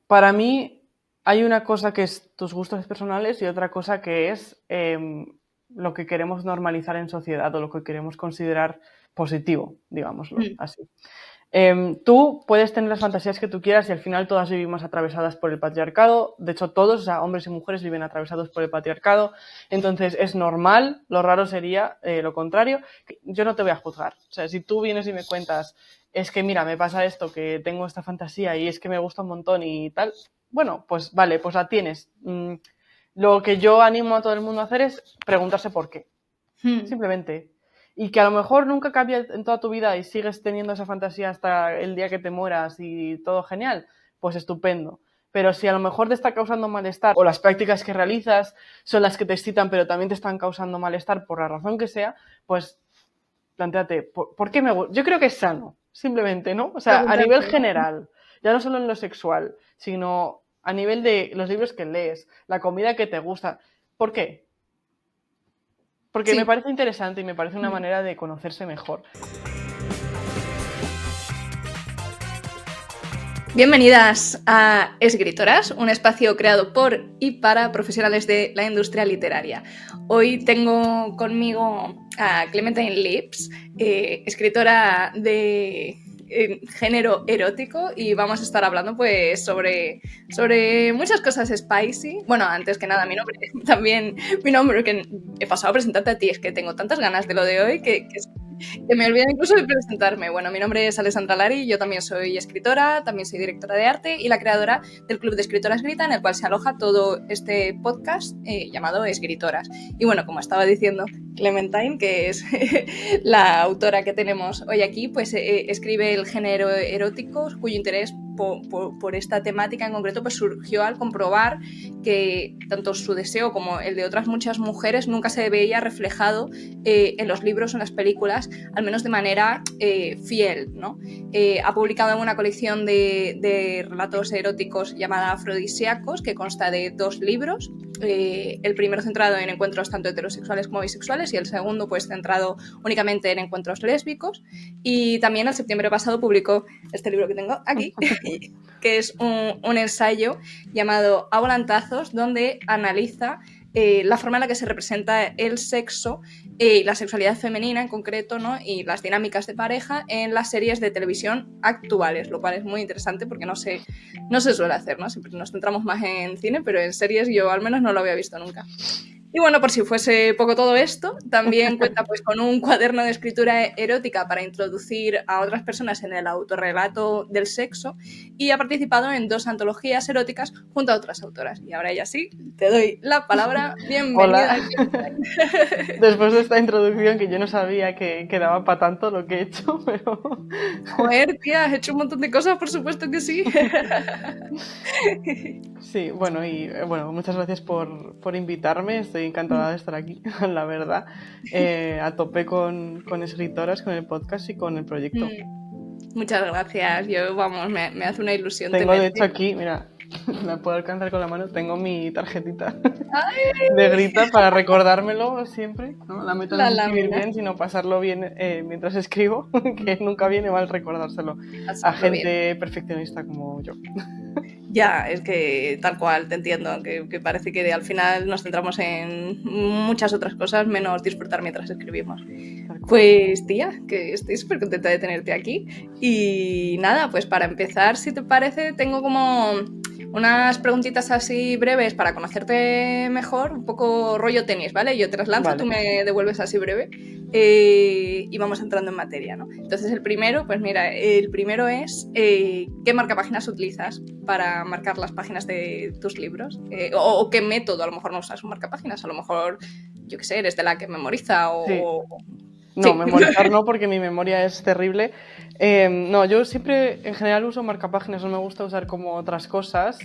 Para mí hay una cosa que es tus gustos personales y otra cosa que es lo que queremos normalizar en sociedad o lo que queremos considerar positivo, digámoslo así. Tú puedes tener las fantasías que tú quieras y al final todas vivimos atravesadas por el patriarcado. De hecho, todos, o sea, hombres y mujeres viven atravesados por el patriarcado. Entonces, es normal. Lo raro sería lo contrario. Yo no te voy a juzgar. O sea, si tú vienes y me cuentas, es que mira, me pasa esto, que tengo esta fantasía y es que me gusta un montón y tal, bueno, pues vale, pues la tienes. Lo que yo animo a todo el mundo a hacer es preguntarse por qué. Simplemente. Y que a lo mejor nunca cambia en toda tu vida y sigues teniendo esa fantasía hasta el día que te mueras y todo genial, pues estupendo. Pero si a lo mejor te está causando malestar o las prácticas que realizas son las que te excitan pero también te están causando malestar por la razón que sea, pues plantéate, ¿por qué me gusta? Yo creo que es sano, simplemente, ¿no? O sea, a nivel general, ya no solo en lo sexual, sino a nivel de los libros que lees, la comida que te gusta. ¿Por qué? Porque me parece interesante y me parece una manera de conocerse mejor. Bienvenidas a Escritoras, un espacio creado por y para profesionales de la industria literaria. Hoy tengo conmigo a Clementine Lips, escritora de género erótico, y vamos a estar hablando pues sobre muchas cosas spicy. Bueno, antes que nada, mi nombre, que he pasado a presentarte a ti, es que tengo tantas ganas de lo de hoy que me olvidé incluso de presentarme. Bueno, mi nombre es Alessandra Lari, yo también soy escritora, también soy directora de arte y la creadora del Club de Escritoras Grita, en el cual se aloja todo este podcast llamado Escritoras. Y bueno, como estaba diciendo Clementine, que es la autora que tenemos hoy aquí, pues escribe el género erótico, cuyo interés por esta temática en concreto pues surgió al comprobar que tanto su deseo como el de otras muchas mujeres nunca se veía reflejado en los libros o en las películas, al menos de manera fiel, ¿no? Ha publicado una colección de relatos eróticos llamada Afrodisíacos, que consta de 2 libros, el primero centrado en encuentros tanto heterosexuales como bisexuales y el segundo pues centrado únicamente en encuentros lésbicos. Y también en septiembre pasado publicó este libro que tengo aquí, que es un ensayo llamado A volantazos, donde analiza la forma en la que se representa el sexo y la sexualidad femenina en concreto, ¿no? Y las dinámicas de pareja en las series de televisión actuales, lo cual es muy interesante porque no se suele hacer, ¿no? Siempre nos centramos más en cine, pero en series yo al menos no lo había visto nunca. Y bueno, por si fuese poco todo esto, también cuenta pues con un cuaderno de escritura erótica para introducir a otras personas en el autorrelato del sexo, y ha participado en 2 antologías eróticas junto a otras autoras. Y ahora ya sí, te doy la palabra. Bienvenida. Hola. Después de esta introducción, que yo no sabía que daba para tanto lo que he hecho, pero... Joder, tía, has hecho un montón de cosas, por supuesto que sí. Sí, bueno, y bueno, muchas gracias por invitarme, estoy encantada de estar aquí, la verdad. A tope con escritoras, con el podcast y con el proyecto. Muchas gracias, yo, vamos, me hace una ilusión Tengo tenerte. de hecho aquí, mira, la puedo alcanzar con la mano, tengo mi tarjetita de Grita para recordármelo siempre, ¿no? La meta no es escribir bien, sino pasarlo bien mientras escribo, que nunca viene mal recordárselo a gente perfeccionista como yo. Ya, es que tal cual, te entiendo, que parece que al final nos centramos en muchas otras cosas menos disfrutar mientras escribimos. Pues tía, que estoy súper contenta de tenerte aquí. Y nada, pues para empezar, si te parece, tengo como unas preguntitas así breves para conocerte mejor, un poco rollo tenis, ¿vale? Yo te las lanzo, vale. Tú me devuelves así breve y vamos entrando en materia, ¿no? Entonces el primero, pues mira, el primero es ¿qué marcapáginas utilizas para marcar las páginas de tus libros? O qué método, a lo mejor no usas un marcapáginas, a lo mejor, yo qué sé, eres de la que memoriza o... Sí. No, memorizar no, porque mi memoria es terrible. No, yo siempre en general uso marcapáginas, no me gusta usar como otras cosas.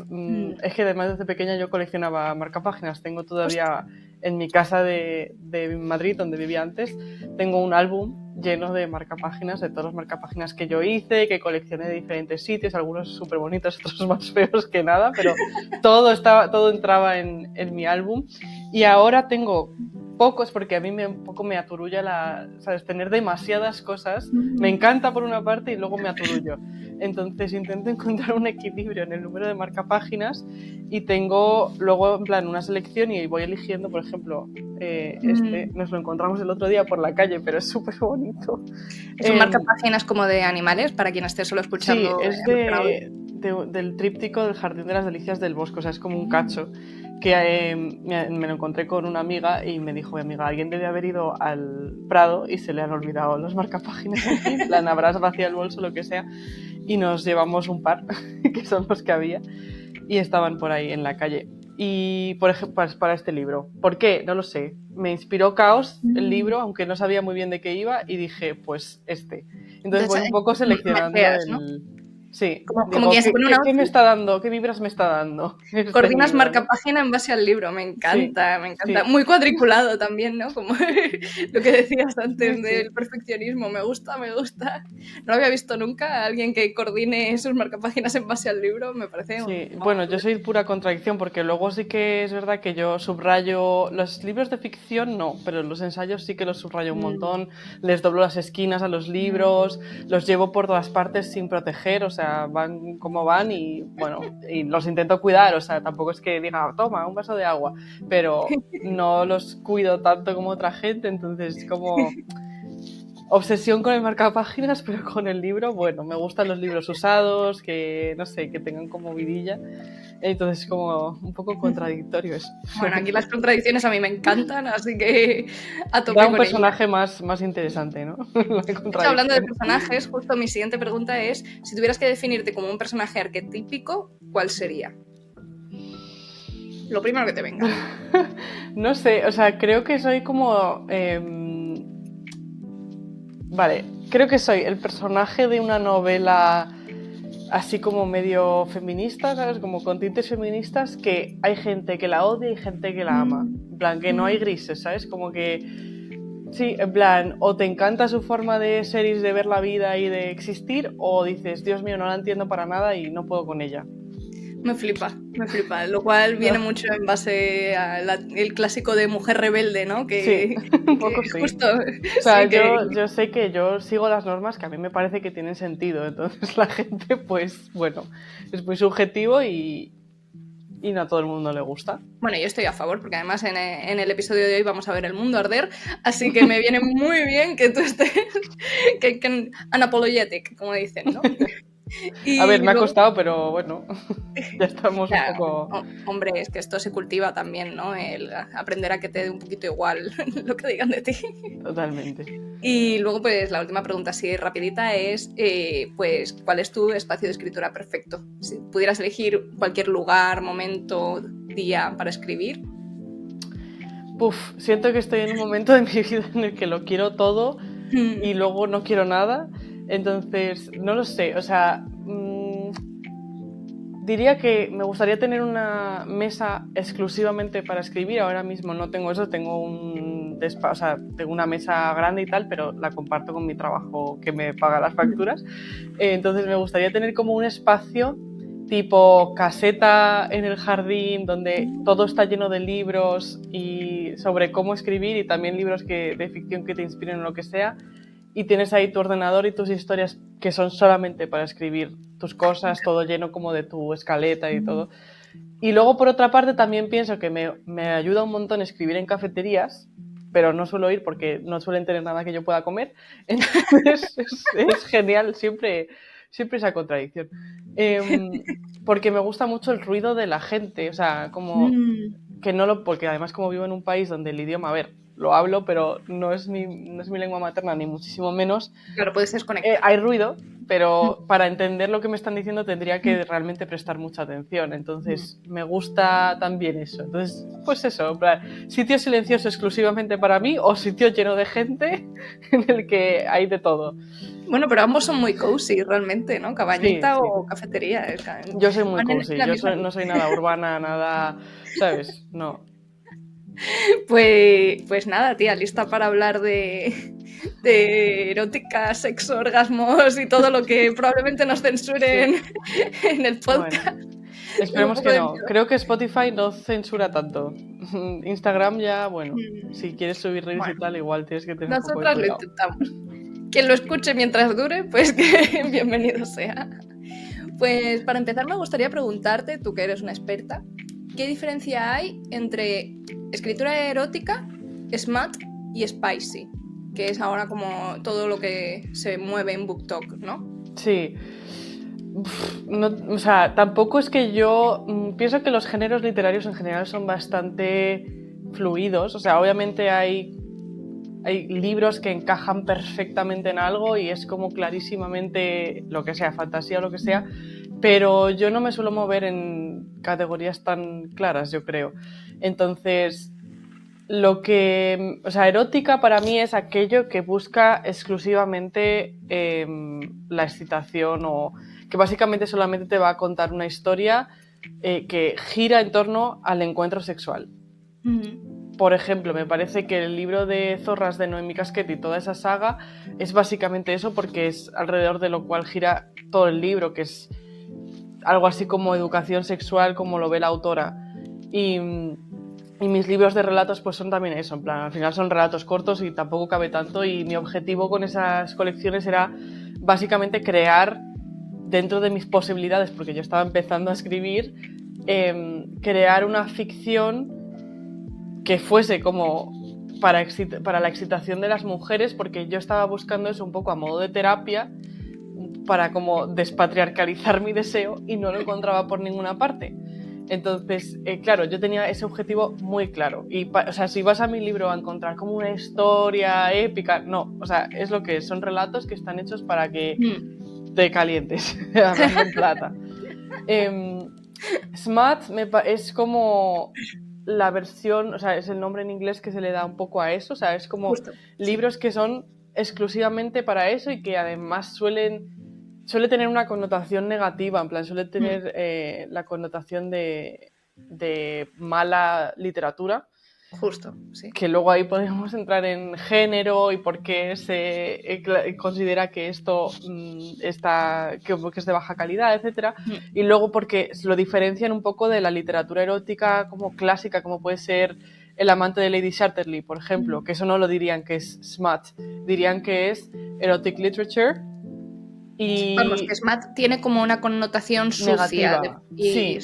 Es que además desde pequeña yo coleccionaba marcapáginas. Tengo todavía en mi casa de Madrid, donde vivía antes, tengo un álbum lleno de marcapáginas, de todos los marcapáginas que yo hice, que coleccioné de diferentes sitios, algunos súper bonitos, otros más feos que nada, pero todo entraba en mi álbum. Y ahora tengo pocos, porque a mí un poco me aturulla ¿sabes? Tener demasiadas cosas. Me encanta por una parte y luego me aturullo. Entonces intento encontrar un equilibrio en el número de marcapáginas y tengo luego en plan una selección y voy eligiendo, por ejemplo, nos lo encontramos el otro día por la calle, pero es súper bonito. ¿Son marcapáginas como de animales para quien esté solo escuchando? Sí, es del tríptico del Jardín de las Delicias del Bosque, o sea, es como un cacho que me lo encontré con una amiga y me dijo mi amiga, alguien debe haber ido al Prado y se le han olvidado los marcapáginas aquí, en plan, habrás vaciado el bolso, lo que sea, y nos llevamos un par, que son los que había, y estaban por ahí en la calle. Y, por ejemplo, para este libro. ¿Por qué? No lo sé. Me inspiró Caos el libro, aunque no sabía muy bien de qué iba, y dije, pues Entonces voy un poco seleccionando ¿no? Sí, como quien se pone una... ¿qué me está dando? ¿Qué vibras me está dando? Coordinas libro, marcapágina en base al libro, me encanta, sí, me encanta. Sí. Muy cuadriculado también, ¿no? Como lo que decías antes del perfeccionismo, me gusta. No lo había visto nunca a alguien que coordine sus marcapáginas en base al libro, me parece bueno, yo soy pura contradicción porque luego sí que es verdad que yo subrayo los libros de ficción no, pero los ensayos sí que los subrayo un montón, les doblo las esquinas a los libros, los llevo por todas partes sin proteger, o sea, van como van y bueno, y los intento cuidar, o sea, tampoco es que diga, toma, un vaso de agua, pero no los cuido tanto como otra gente, entonces como... obsesión con el marcapáginas, pero con el libro, bueno, me gustan los libros usados, que no sé, que tengan como vidilla. Entonces, como un poco contradictorio eso. Bueno, aquí las contradicciones a mí me encantan, así que a tope Da un con personaje más interesante, ¿no? De hecho, hablando de personajes, justo mi siguiente pregunta es, si tuvieras que definirte como un personaje arquetípico, ¿cuál sería? Lo primero que te venga. No sé, o sea, creo que soy como... Vale, creo que soy el personaje de una novela así como medio feminista, ¿sabes? Como con tintes feministas, que hay gente que la odia y gente que la ama. En plan, que no hay grises, ¿sabes? Como que... Sí, en plan, o te encanta su forma de ser y de ver la vida y de existir, o dices, Dios mío, no la entiendo para nada y no puedo con ella. Me flipa, lo cual viene mucho en base al clásico de mujer rebelde, ¿no? Sí, un poco sí. Justo, o sea, sí que... yo sé que yo sigo las normas que a mí me parece que tienen sentido, entonces la gente, pues, bueno, es muy subjetivo y no a todo el mundo le gusta. Bueno, yo estoy a favor, porque además en el episodio de hoy vamos a ver el mundo arder, así que me viene muy bien que tú estés que unapologetic, como dicen, ¿no? Y a ver, me ha luego... costado, pero bueno, ya estamos un poco... Hombre, es que esto se cultiva también, ¿no? El aprender a que te dé un poquito igual lo que digan de ti. Totalmente. Y luego, pues, la última pregunta así rapidita es, pues, ¿cuál es tu espacio de escritura perfecto? Si pudieras elegir cualquier lugar, momento, día para escribir. Siento que estoy en un momento de mi vida en el que lo quiero todo y luego no quiero nada. Entonces, no lo sé, o sea, diría que me gustaría tener una mesa exclusivamente para escribir. Ahora mismo no tengo eso, tengo tengo una mesa grande y tal, pero la comparto con mi trabajo que me paga las facturas. Entonces me gustaría tener como un espacio tipo caseta en el jardín donde todo está lleno de libros y sobre cómo escribir y también libros de ficción que te inspiren o lo que sea, y tienes ahí tu ordenador y tus historias que son solamente para escribir tus cosas, todo lleno como de tu escaleta y todo. Y luego por otra parte también pienso que me ayuda un montón escribir en cafeterías, pero no suelo ir porque no suelen tener nada que yo pueda comer, entonces es genial siempre esa contradicción. Porque me gusta mucho el ruido de la gente, o sea, como que porque además como vivo en un país donde el idioma, a ver, lo hablo, pero no es mi lengua materna, ni muchísimo menos. Claro, puedes desconectar. Hay ruido, pero para entender lo que me están diciendo tendría que realmente prestar mucha atención. Entonces, me gusta también eso. Entonces, pues eso, sitio silencioso exclusivamente para mí o sitio lleno de gente en el que hay de todo. Bueno, pero ambos son muy cozy realmente, ¿no? Cabañita o cafetería. Yo soy muy cozy, no soy nada urbana, nada, ¿sabes? No. Pues nada, tía, lista para hablar de erótica, sexo, orgasmos y todo lo que probablemente nos censuren en el podcast. Bueno, esperemos que no. Creo que Spotify no censura tanto. Instagram ya, bueno, si quieres subir reels y tal, igual tienes que tener un poco de Nosotras lo cuidado. intentamos. Quien lo escuche mientras dure, pues que bienvenido sea. Pues para empezar me gustaría preguntarte, tú que eres una experta, ¿qué diferencia hay entre escritura erótica, smut y spicy? Que es ahora como todo lo que se mueve en BookTok, ¿no? Sí. No, o sea, tampoco es que yo pienso que los géneros literarios en general son bastante fluidos. O sea, obviamente hay libros que encajan perfectamente en algo y es como clarísimamente lo que sea, fantasía o lo que sea, pero yo no me suelo mover en categorías tan claras, yo creo. Entonces, o sea, erótica para mí es aquello que busca exclusivamente la excitación o que básicamente solamente te va a contar una historia que gira en torno al encuentro sexual. Por ejemplo, me parece que el libro de Zorras de Noemi Casquet y toda esa saga es básicamente eso, porque es alrededor de lo cual gira todo el libro, que es algo así como educación sexual, como lo ve la autora. Y mis libros de relatos pues son también eso, en plan, al final son relatos cortos y tampoco cabe tanto, y mi objetivo con esas colecciones era básicamente crear, dentro de mis posibilidades, porque yo estaba empezando a escribir, crear una ficción que fuese como para la excitación de las mujeres, porque yo estaba buscando eso un poco a modo de terapia para como despatriarcalizar mi deseo y no lo encontraba por ninguna parte. Entonces, claro, yo tenía ese objetivo muy claro. Y, o sea, si vas a mi libro a encontrar como una historia épica, no. O sea, es lo que es. Son relatos que están hechos para que te calientes, hablando en plata. Smut es como la versión, o sea, es el nombre en inglés que se le da un poco a eso. O sea, es como libros que son exclusivamente para eso y que además suele tener una connotación negativa, en plan, suele tener la connotación de mala literatura. Justo, sí. Que luego ahí podemos entrar en género y por qué se considera que esto que es de baja calidad, etcétera. Y luego porque lo diferencian un poco de la literatura erótica como clásica, como puede ser El amante de Lady Chatterley, por ejemplo, que eso no lo dirían que es smut, dirían que es erotic literature. Y vamos, que smut tiene como una connotación sucia. negativa. Sí,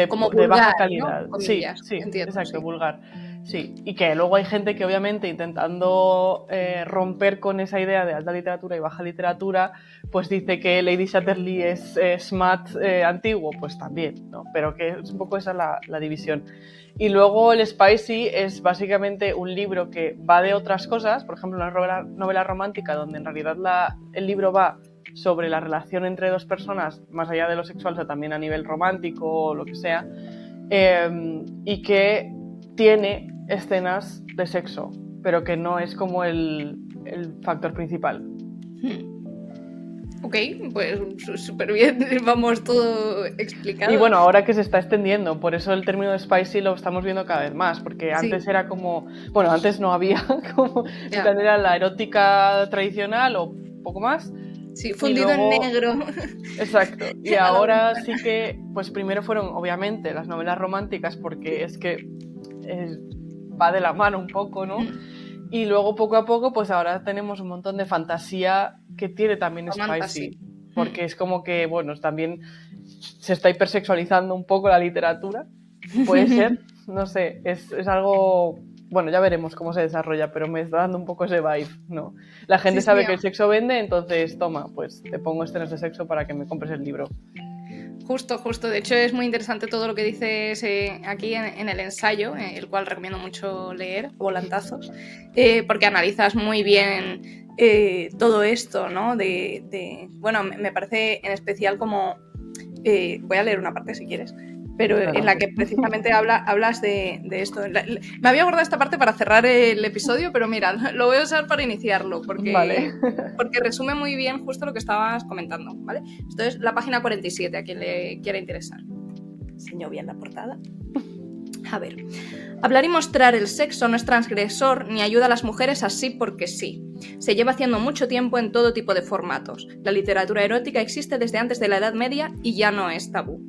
como de vulgar, baja calidad. ¿no? Sí, entiendo, exacto, vulgar. Sí, y que luego hay gente que obviamente intentando romper con esa idea de alta literatura y baja literatura, pues dice que Lady Chatterley es smut antiguo, pues también, ¿no? Pero que es un poco esa la división. Y luego el spicy es básicamente un libro que va de otras cosas, por ejemplo, una novela romántica donde en realidad el libro va sobre la relación entre dos personas, más allá de lo sexual, o sea, también a nivel romántico o lo que sea, y que tiene escenas de sexo, pero que no es como el factor principal. Ok, pues súper bien, vamos todo explicado. Y bueno, ahora que se está extendiendo, por eso el término de spicy lo estamos viendo cada vez más, porque antes era como, bueno, antes no había como, era la erótica tradicional o poco más. Sí, fundido luego, en negro. Exacto, y ahora sí que, pues primero fueron obviamente las novelas románticas, porque es que va de la mano un poco, ¿no? Y luego poco a poco, pues ahora tenemos un montón de fantasía que tiene también spicy, porque es como que, bueno, también se está hipersexualizando un poco la literatura, puede ser, no sé, es algo, bueno, ya veremos cómo se desarrolla, pero me está dando un poco ese vibe, ¿no? La gente sabe que el sexo vende, entonces toma, pues te pongo escenas de sexo para que me compres el libro. Justo. De hecho, es muy interesante todo lo que dices aquí en el ensayo, el cual recomiendo mucho leer, Volantazos, porque analizas muy bien todo esto, ¿no? Bueno, me parece en especial como... voy a leer una parte si quieres, pero en la que precisamente hablas de esto. Me había guardado esta parte para cerrar el episodio, pero mira, lo voy a usar para iniciarlo, porque resume muy bien justo lo que estabas comentando, ¿vale? Esto es la página 47, a quien le quiera interesar. Enseño bien la portada. A ver. Hablar y mostrar el sexo no es transgresor ni ayuda a las mujeres así porque sí. Se lleva haciendo mucho tiempo en todo tipo de formatos. La literatura erótica existe desde antes de la Edad Media y ya no es tabú.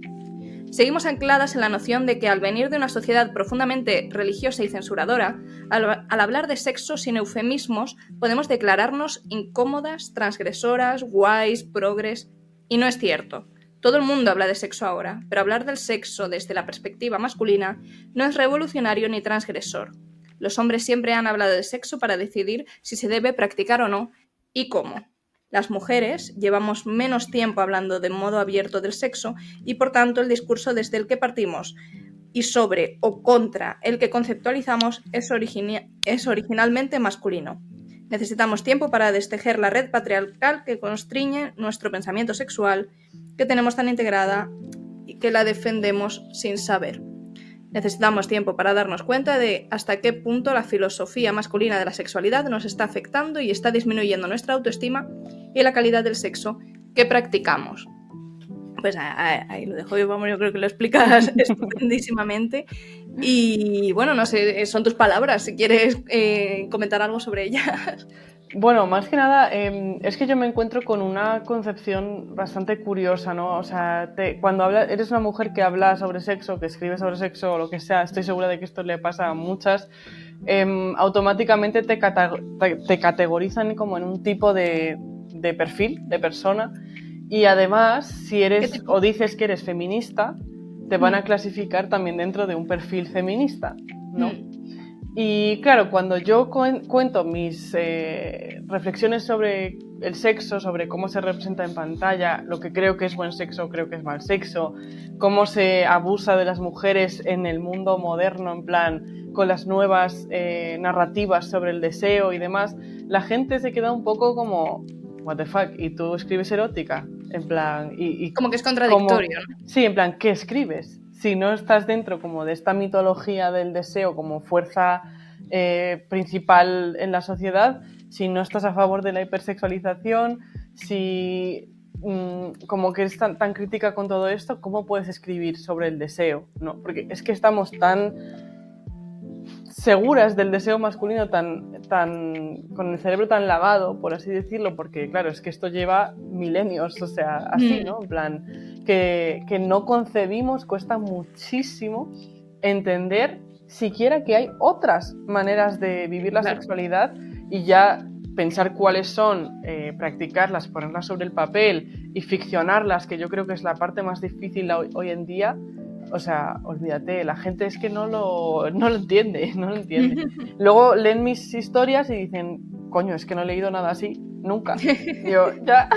seguimos ancladas en la noción de que al venir de una sociedad profundamente religiosa y censuradora, al hablar de sexo sin eufemismos, podemos declararnos incómodas, transgresoras, guays, progres, y no es cierto. Todo el mundo habla de sexo ahora, pero hablar del sexo desde la perspectiva masculina no es revolucionario ni transgresor. Los hombres siempre han hablado de sexo para decidir si se debe practicar o no y cómo. Las mujeres llevamos menos tiempo hablando de modo abierto del sexo y por tanto el discurso desde el que partimos y sobre o contra el que conceptualizamos es originalmente masculino. Necesitamos tiempo para destejer la red patriarcal que constriñe nuestro pensamiento sexual, que tenemos tan integrada y que la defendemos sin saber. Necesitamos tiempo para darnos cuenta de hasta qué punto la filosofía masculina de la sexualidad nos está afectando y está disminuyendo nuestra autoestima y la calidad del sexo que practicamos. Pues ahí lo dejo yo, vamos, yo creo que lo explicas estupendísimamente. Y bueno, no sé, son tus palabras, si quieres comentar algo sobre ellas. Bueno, más que nada, es que yo me encuentro con una concepción bastante curiosa, ¿no? O sea, cuando eres una mujer que habla sobre sexo, que escribe sobre sexo o lo que sea, estoy segura de que esto le pasa a muchas, automáticamente te categorizan como en un tipo de perfil, de persona, y además, si eres o dices que eres feminista, te van a clasificar también dentro de un perfil feminista, ¿no? Y claro, cuando yo cuento mis reflexiones sobre el sexo, sobre cómo se representa en pantalla, lo que creo que es buen sexo, creo que es mal sexo, cómo se abusa de las mujeres en el mundo moderno, en plan, con las nuevas narrativas sobre el deseo y demás, la gente se queda un poco como, what the fuck, ¿y tú escribes erótica? En plan, como que es contradictorio, ¿no? Sí, en plan, ¿qué escribes? Si no estás dentro como de esta mitología del deseo como fuerza principal en la sociedad, si no estás a favor de la hipersexualización, si como que eres tan crítica con todo esto, ¿cómo puedes escribir sobre el deseo? ¿No? Porque es que estamos tan seguras del deseo masculino, tan con el cerebro tan lavado, por así decirlo, porque claro, es que esto lleva milenios, o sea, así, ¿no? En plan, que no concebimos, cuesta muchísimo entender siquiera que hay otras maneras de vivir la sexualidad y ya pensar cuáles son, practicarlas, ponerlas sobre el papel y ficcionarlas, que yo creo que es la parte más difícil hoy en día. O sea, olvídate, la gente es que no lo entiende, no lo entiende. Luego leen mis historias y dicen, coño, es que no he leído nada así, nunca. Y yo, ya,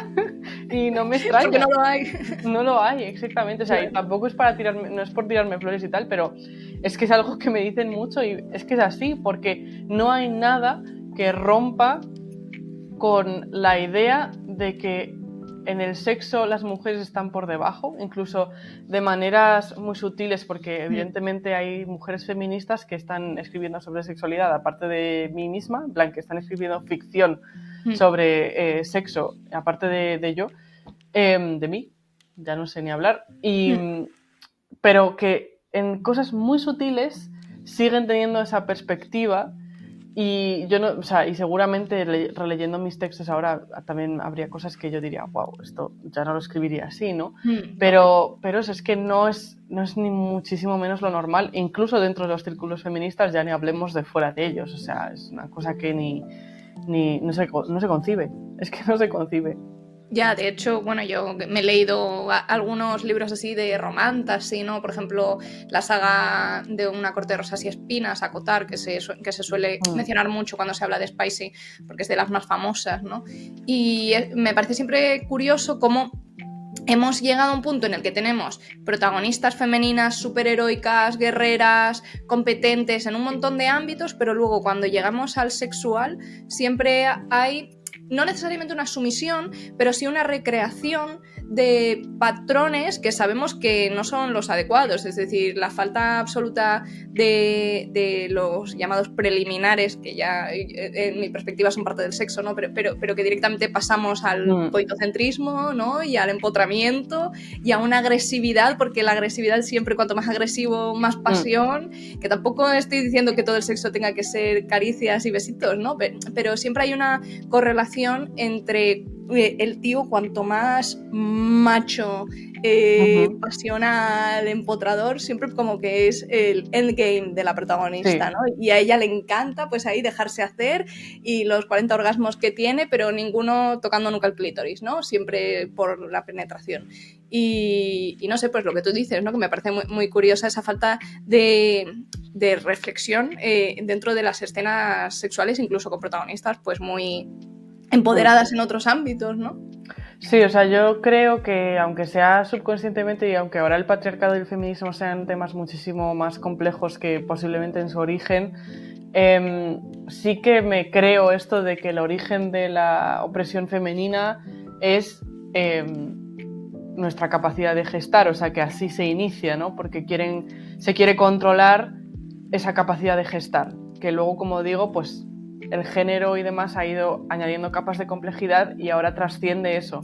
y no me extraña. Porque no lo hay. No lo hay, exactamente. O sea, y tampoco es no es por tirarme flores y tal, pero es que es algo que me dicen mucho y es que es así, porque no hay nada que rompa con la idea de que en el sexo las mujeres están por debajo, incluso de maneras muy sutiles, porque evidentemente hay mujeres feministas que están escribiendo sobre sexualidad, aparte de mí misma, en plan que están escribiendo ficción sobre sexo, aparte de yo, de mí, ya no sé ni hablar, pero que en cosas muy sutiles siguen teniendo esa perspectiva. Y yo no, o sea, y seguramente releyendo mis textos ahora también habría cosas que yo diría, wow, esto ya no lo escribiría así, ¿no? Pero eso es que no es ni muchísimo menos lo normal, incluso dentro de los círculos feministas, ya ni hablemos de fuera de ellos, o sea, es una cosa que no se concibe, es que no se concibe. Ya, de hecho, bueno, yo me he leído algunos libros así de romantasy, ¿no? Por ejemplo, la saga de Una corte de rosas y espinas, Acotar, que se suele mencionar mucho cuando se habla de Spicy, porque es de las más famosas, ¿no? Y me parece siempre curioso cómo hemos llegado a un punto en el que tenemos protagonistas femeninas superheroicas, guerreras, competentes en un montón de ámbitos, pero luego cuando llegamos al sexual siempre hay no necesariamente una sumisión, pero sí una recreación de patrones que sabemos que no son los adecuados, es decir, la falta absoluta de los llamados preliminares, que ya en mi perspectiva son parte del sexo, ¿no? pero que directamente pasamos al coitocentrismo, ¿no? Y al empotramiento y a una agresividad, porque la agresividad siempre, cuanto más agresivo, más pasión, que tampoco estoy diciendo que todo el sexo tenga que ser caricias y besitos, ¿no? Pero siempre hay una correlación relación entre el tío cuanto más macho, pasional, empotrador, siempre como que es el endgame de la protagonista, Sí. ¿no? Y a ella le encanta pues ahí dejarse hacer y los 40 orgasmos que tiene, pero ninguno tocando nunca el clítoris, ¿no? Siempre por la penetración. Y no sé, pues lo que tú dices, ¿no? Que me parece muy, muy curiosa esa falta de reflexión dentro de las escenas sexuales, incluso con protagonistas pues muy empoderadas en otros ámbitos, ¿no? Sí, o sea, yo creo que aunque sea subconscientemente y aunque ahora el patriarcado y el feminismo sean temas muchísimo más complejos que posiblemente en su origen, sí que me creo esto de que el origen de la opresión femenina es nuestra capacidad de gestar, o sea, que así se inicia, ¿no? Porque se quiere controlar esa capacidad de gestar, que luego, como digo, pues el género y demás ha ido añadiendo capas de complejidad y ahora trasciende eso.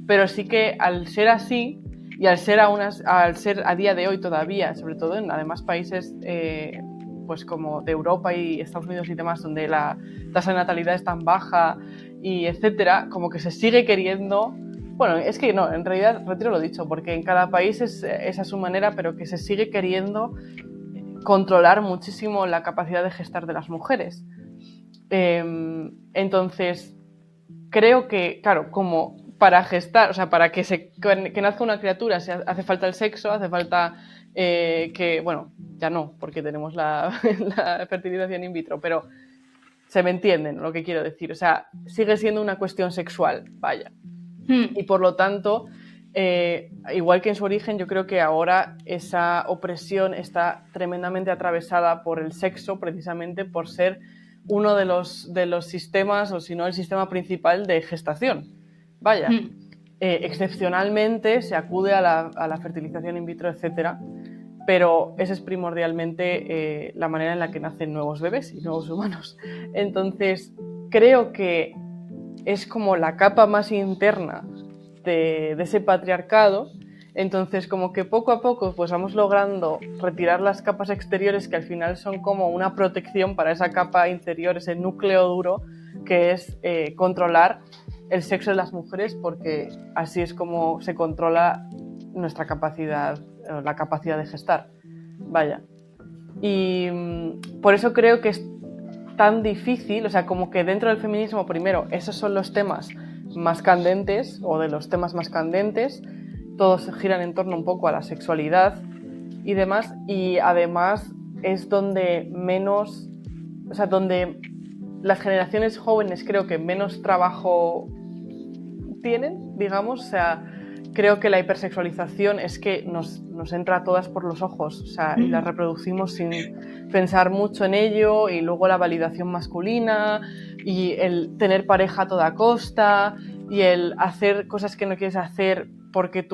Pero sí que al ser así y al ser a día de hoy todavía, sobre todo en además países pues como de Europa y Estados Unidos y demás, donde la tasa de natalidad es tan baja y etcétera, como que se sigue queriendo. Bueno, es que no, en realidad retiro lo dicho, porque en cada país es a su manera, pero que se sigue queriendo controlar muchísimo la capacidad de gestar de las mujeres. Entonces, creo que, claro, como para gestar, o sea, para que nazca una criatura hace falta el sexo, hace falta que, bueno, ya no, porque tenemos la fertilización in vitro, pero se me entienden lo que quiero decir. O sea, sigue siendo una cuestión sexual, vaya. Y por lo tanto, igual que en su origen, yo creo que ahora esa opresión está tremendamente atravesada por el sexo, precisamente por ser uno de los sistemas, o si no el sistema principal de gestación. Vaya, excepcionalmente se acude a la fertilización in vitro, etcétera, pero esa es primordialmente la manera en la que nacen nuevos bebés y nuevos humanos. Entonces, creo que es como la capa más interna de ese patriarcado. Entonces, como que poco a poco pues vamos logrando retirar las capas exteriores que al final son como una protección para esa capa interior, ese núcleo duro que es controlar el sexo de las mujeres, porque así es como se controla nuestra capacidad, la capacidad de gestar. Vaya. Y por eso creo que es tan difícil, o sea, como que dentro del feminismo, primero, esos son los temas más candentes, o de los temas más candentes, todos giran en torno un poco a la sexualidad y demás, y además es donde menos, o sea, donde las generaciones jóvenes creo que menos trabajo tienen, digamos, o sea, creo que la hipersexualización es que nos entra a todas por los ojos, o sea, y la reproducimos sin pensar mucho en ello, y luego la validación masculina y el tener pareja a toda costa y el hacer cosas que no quieres hacer porque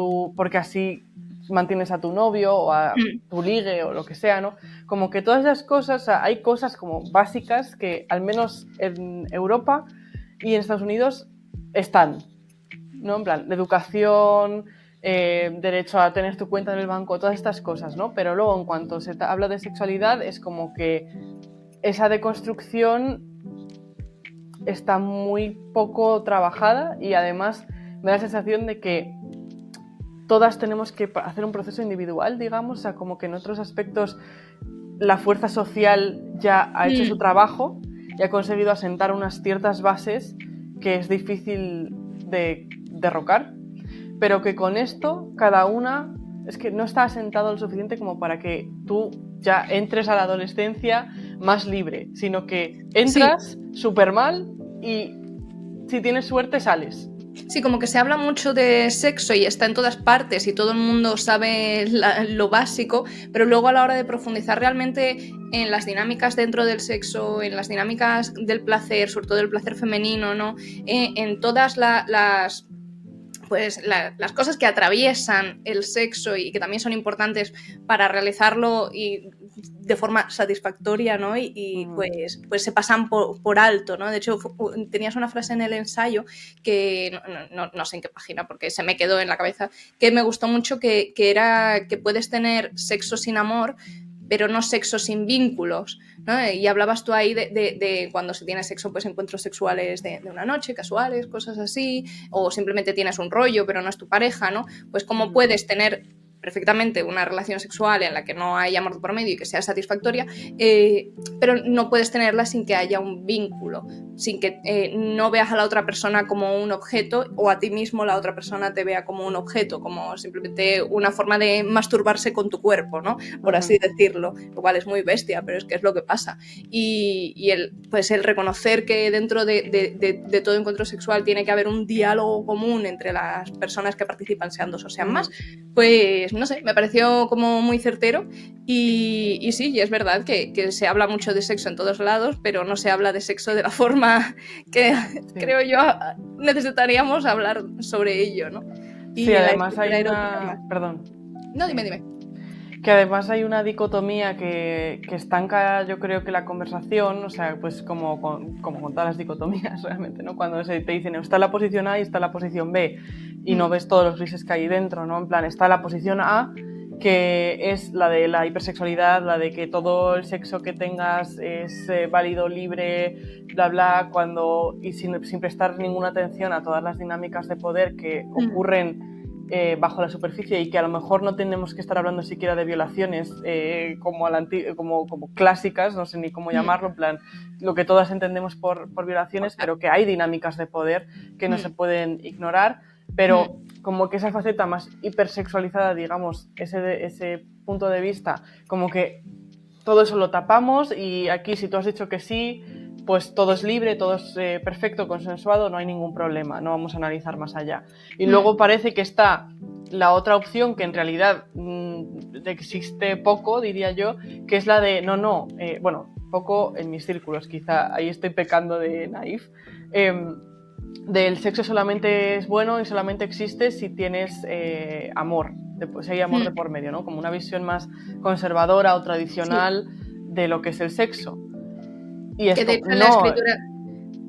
así mantienes a tu novio o a tu ligue o lo que sea, ¿no? Como que todas esas cosas, o sea, hay cosas como básicas que al menos en Europa y en Estados Unidos están, ¿no? En plan, educación, derecho a tener tu cuenta en el banco, todas estas cosas, ¿no? Pero luego en cuanto se habla de sexualidad es como que esa deconstrucción está muy poco trabajada y además me da la sensación de que todas tenemos que hacer un proceso individual, digamos, o sea, como que en otros aspectos la fuerza social ya ha hecho su trabajo y ha conseguido asentar unas ciertas bases que es difícil de derrocar, pero que con esto cada una es que no está asentado lo suficiente como para que tú ya entres a la adolescencia más libre, sino que entras súper mal y si tienes suerte sales. Sí, como que se habla mucho de sexo y está en todas partes y todo el mundo sabe lo básico, pero luego a la hora de profundizar realmente en las dinámicas dentro del sexo, en las dinámicas del placer, sobre todo el placer femenino, ¿no? En todas las cosas que atraviesan el sexo y que también son importantes para realizarlo y de forma satisfactoria, ¿no? Y pues se pasan por alto, ¿no? De hecho, tenías una frase en el ensayo que no sé en qué página, porque se me quedó en la cabeza, que me gustó mucho, que era que puedes tener sexo sin amor, pero no sexo sin vínculos, ¿no? Y hablabas tú ahí de cuando se tiene sexo, pues encuentros sexuales de una noche, casuales, cosas así, o simplemente tienes un rollo, pero no es tu pareja, ¿no? Pues cómo puedes tener perfectamente una relación sexual en la que no haya amor por medio y que sea satisfactoria, pero no puedes tenerla sin que haya un vínculo, sin que no veas a la otra persona como un objeto o a ti mismo la otra persona te vea como un objeto, como simplemente una forma de masturbarse con tu cuerpo, ¿no? Por así decirlo, lo cual es muy bestia, pero es que es lo que pasa. Y pues el reconocer que dentro de todo encuentro sexual tiene que haber un diálogo común entre las personas que participan, sean dos o sean más, pues no sé, me pareció como muy certero y sí, y es verdad que se habla mucho de sexo en todos lados, pero no se habla de sexo de la forma que creo yo necesitaríamos hablar sobre ello, ¿no? Y Sí, en la además hay escritura erótica una... más. Perdón. No, Sí. dime. Que además hay una dicotomía que estanca, yo creo que la conversación, o sea, pues como con todas las dicotomías realmente, ¿no? Cuando te dicen está la posición A y está la posición B y no ves todos los grises que hay dentro, ¿no? En plan, está la posición A, que es la de la hipersexualidad, la de que todo el sexo que tengas es válido, libre, bla, bla, y sin prestar ninguna atención a todas las dinámicas de poder que ocurren bajo la superficie y que a lo mejor no tenemos que estar hablando siquiera de violaciones como clásicas, no sé ni cómo llamarlo, en plan, lo que todas entendemos por violaciones, pero que hay dinámicas de poder que no se pueden ignorar, pero como que esa faceta más hipersexualizada, digamos, ese punto de vista, como que todo eso lo tapamos y aquí si tú has dicho que sí, pues todo es libre, todo es perfecto, consensuado, no hay ningún problema, no vamos a analizar más allá. Y luego parece que está la otra opción que en realidad existe poco, diría yo, que es la de bueno, poco en mis círculos, quizá ahí estoy pecando de naif, del sexo solamente es bueno y solamente existe si tienes amor, si hay amor de por medio, ¿no? Como una visión más conservadora o tradicional de lo que es el sexo. Y es que de como, hecho en la escritura...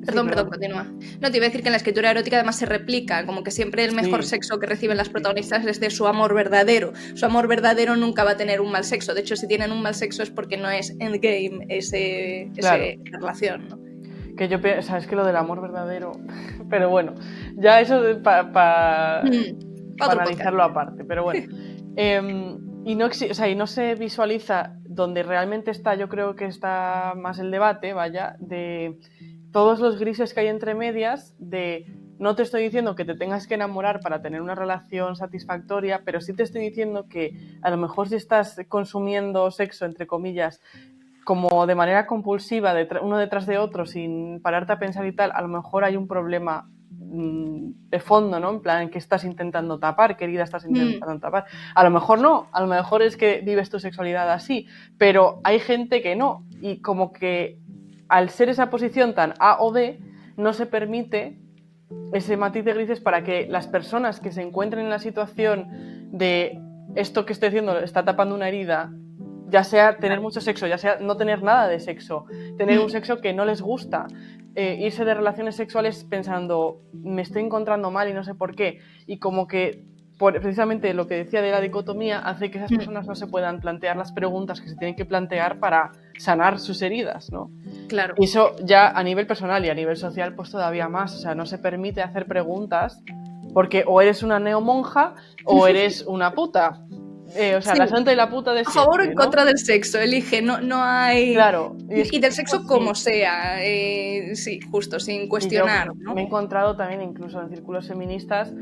Perdón, continúa. No, te iba a decir que en la escritura erótica además se replica, como que siempre el mejor sexo que reciben las protagonistas es de su amor verdadero. Su amor verdadero nunca va a tener un mal sexo. De hecho, si tienen un mal sexo es porque no es endgame esa relación, ¿no? Que yo sabes que lo del amor verdadero, pero bueno, ya eso para analizarlo aparte, pero bueno. Y no se visualiza donde realmente está, yo creo que está más el debate, vaya, de todos los grises que hay entre medias, de no te estoy diciendo que te tengas que enamorar para tener una relación satisfactoria, pero sí te estoy diciendo que a lo mejor si estás consumiendo sexo, entre comillas, como de manera compulsiva, uno detrás de otro, sin pararte a pensar y tal, a lo mejor hay un problema de fondo, ¿no? En plan, ¿qué estás intentando tapar? ¿Qué herida estás intentando tapar? A lo mejor no, a lo mejor es que vives tu sexualidad así, pero hay gente que no, y como que al ser esa posición tan A o B, no se permite ese matiz de grises para que las personas que se encuentren en la situación de esto que estoy haciendo está tapando una herida, ya sea tener mucho sexo, ya sea no tener nada de sexo, tener un sexo que no les gusta, irse de relaciones sexuales pensando me estoy encontrando mal y no sé por qué, y como que precisamente lo que decía de la dicotomía hace que esas personas no se puedan plantear las preguntas que se tienen que plantear para sanar sus heridas, ¿no? Claro. Y eso ya a nivel personal y a nivel social pues todavía más, o sea, no se permite hacer preguntas porque o eres una neomonja o eres una puta. La santa y la puta de siempre, a favor o en contra del sexo, elige, no hay... Claro. Y del sexo como sea, sí, justo, sin cuestionar, ¿no? Me he encontrado también incluso en círculos feministas,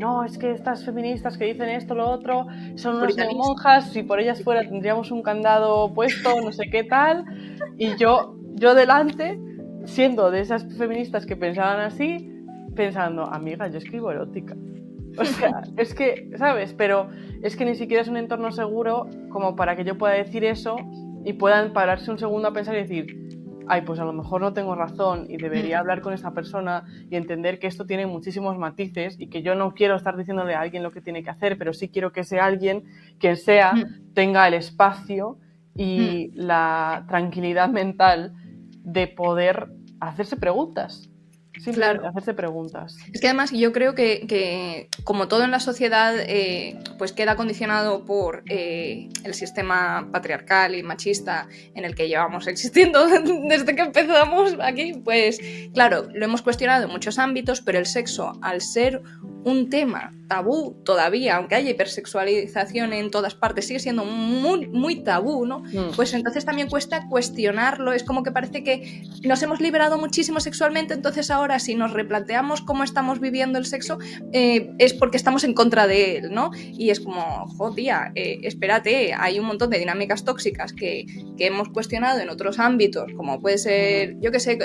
no, es que estas feministas que dicen esto, lo otro, son unas neomonjas, si por ellas fuera tendríamos un candado puesto, no sé qué tal, y yo delante, siendo de esas feministas que pensaban así, pensando, amiga, yo escribo erótica. O sea, es que, ¿sabes? Pero es que ni siquiera es un entorno seguro como para que yo pueda decir eso y puedan pararse un segundo a pensar y decir, ay, pues a lo mejor no tengo razón y debería hablar con esta persona y entender que esto tiene muchísimos matices y que yo no quiero estar diciéndole a alguien lo que tiene que hacer, pero sí quiero que ese alguien, quien sea, tenga el espacio y la tranquilidad mental de poder hacerse preguntas. Simplemente hacerse preguntas. Es que además yo creo que como todo en la sociedad, pues queda condicionado por el sistema patriarcal y machista en el que llevamos existiendo desde que empezamos aquí, pues claro, lo hemos cuestionado en muchos ámbitos, pero el sexo, al ser un tema tabú todavía, aunque haya hipersexualización en todas partes, sigue siendo muy, muy tabú, ¿no? Pues entonces también cuesta cuestionarlo, es como que parece que nos hemos liberado muchísimo sexualmente, entonces ahora si nos replanteamos cómo estamos viviendo el sexo, es porque estamos en contra de él, ¿no? Y es como, tía, espérate, hay un montón de dinámicas tóxicas que hemos cuestionado en otros ámbitos, como puede ser, yo qué sé,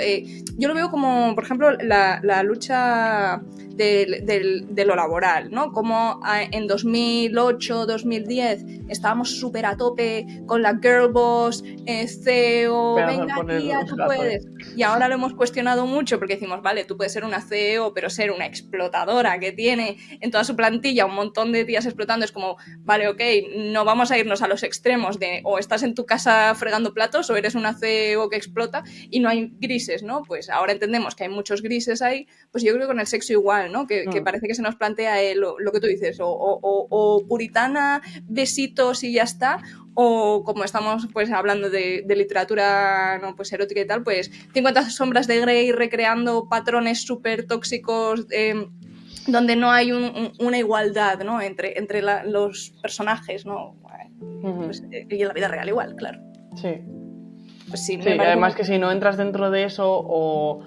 yo lo veo como, por ejemplo, la lucha de lo laboral, ¿no? Como en 2008, 2010 estábamos súper a tope con la girl boss, CEO, venga tía, tú puedes. Y ahora lo hemos cuestionado mucho porque decimos, vale, tú puedes ser una CEO, pero ser una explotadora que tiene en toda su plantilla un montón de tías explotando, es como, vale, ok, no vamos a irnos a los extremos de o estás en tu casa fregando platos o eres una CEO que explota y no hay grises, ¿no? Pues ahora entendemos que hay muchos grises ahí, pues yo creo que con el sexo igual, ¿no? Que parece que se nos plantea lo que tú dices, o puritana, besitos y ya está, o como estamos pues hablando de literatura, ¿no? Pues erótica y tal, pues 50 sombras de Grey recreando patrones súper tóxicos donde no hay una igualdad, ¿no? entre los personajes, ¿no? Pues, y en la vida real igual, claro. Sí. Pues sí, sí, además que si no entras dentro de eso o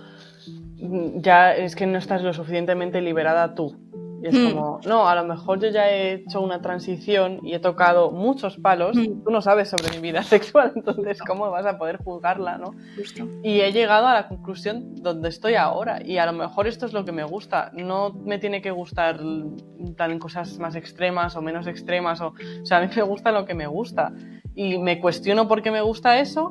ya es que no estás lo suficientemente liberada tú. Y es como, no, a lo mejor yo ya he hecho una transición y he tocado muchos palos, tú no sabes sobre mi vida sexual, entonces ¿cómo vas a poder juzgarla, no? Justo. Y he llegado a la conclusión donde estoy ahora y a lo mejor esto es lo que me gusta, no me tiene que gustar tan cosas más extremas o menos extremas, o sea, a mí me gusta lo que me gusta y me cuestiono por qué me gusta eso.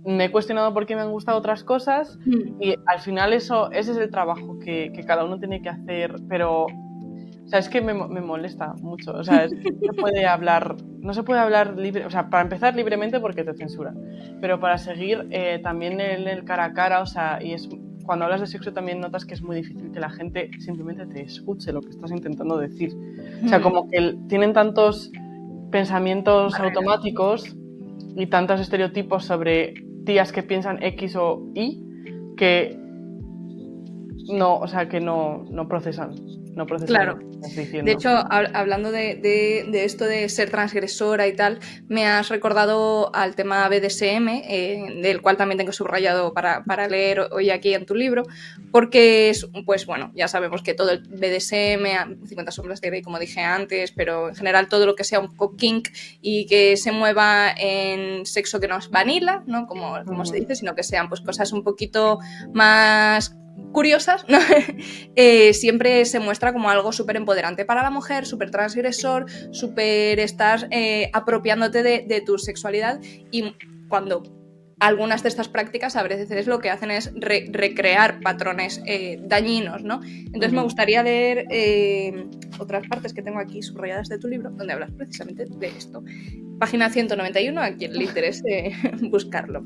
Me he cuestionado por qué me han gustado otras cosas y al final ese es el trabajo que cada uno tiene que hacer, pero o sea, es que me molesta mucho, o sea, no se puede hablar libre, o sea, para empezar libremente porque te censuran, pero para seguir también en el cara a cara, o sea, y es cuando hablas de sexo también notas que es muy difícil que la gente simplemente te escuche lo que estás intentando decir, o sea, como que tienen tantos pensamientos automáticos y tantos estereotipos sobre tías que piensan X o Y que no, o sea, que no procesan. Claro. De hecho, hablando de esto de ser transgresora y tal, me has recordado al tema BDSM, del cual también tengo subrayado para leer hoy aquí en tu libro, porque es, pues bueno, ya sabemos que todo el BDSM, 50 sombras de Grey, como dije antes, pero en general todo lo que sea un poco kink y que se mueva en sexo que no es vanilla, ¿no? Como se dice, sino que sean pues cosas un poquito más curiosas, ¿no? Siempre se muestra como algo súper empoderante para la mujer, súper transgresor, súper estás apropiándote de tu sexualidad, y cuando algunas de estas prácticas a veces lo que hacen es recrear patrones dañinos, ¿no? Entonces me gustaría leer otras partes que tengo aquí subrayadas de tu libro, donde hablas precisamente de esto. Página 191, a quien le interese buscarlo.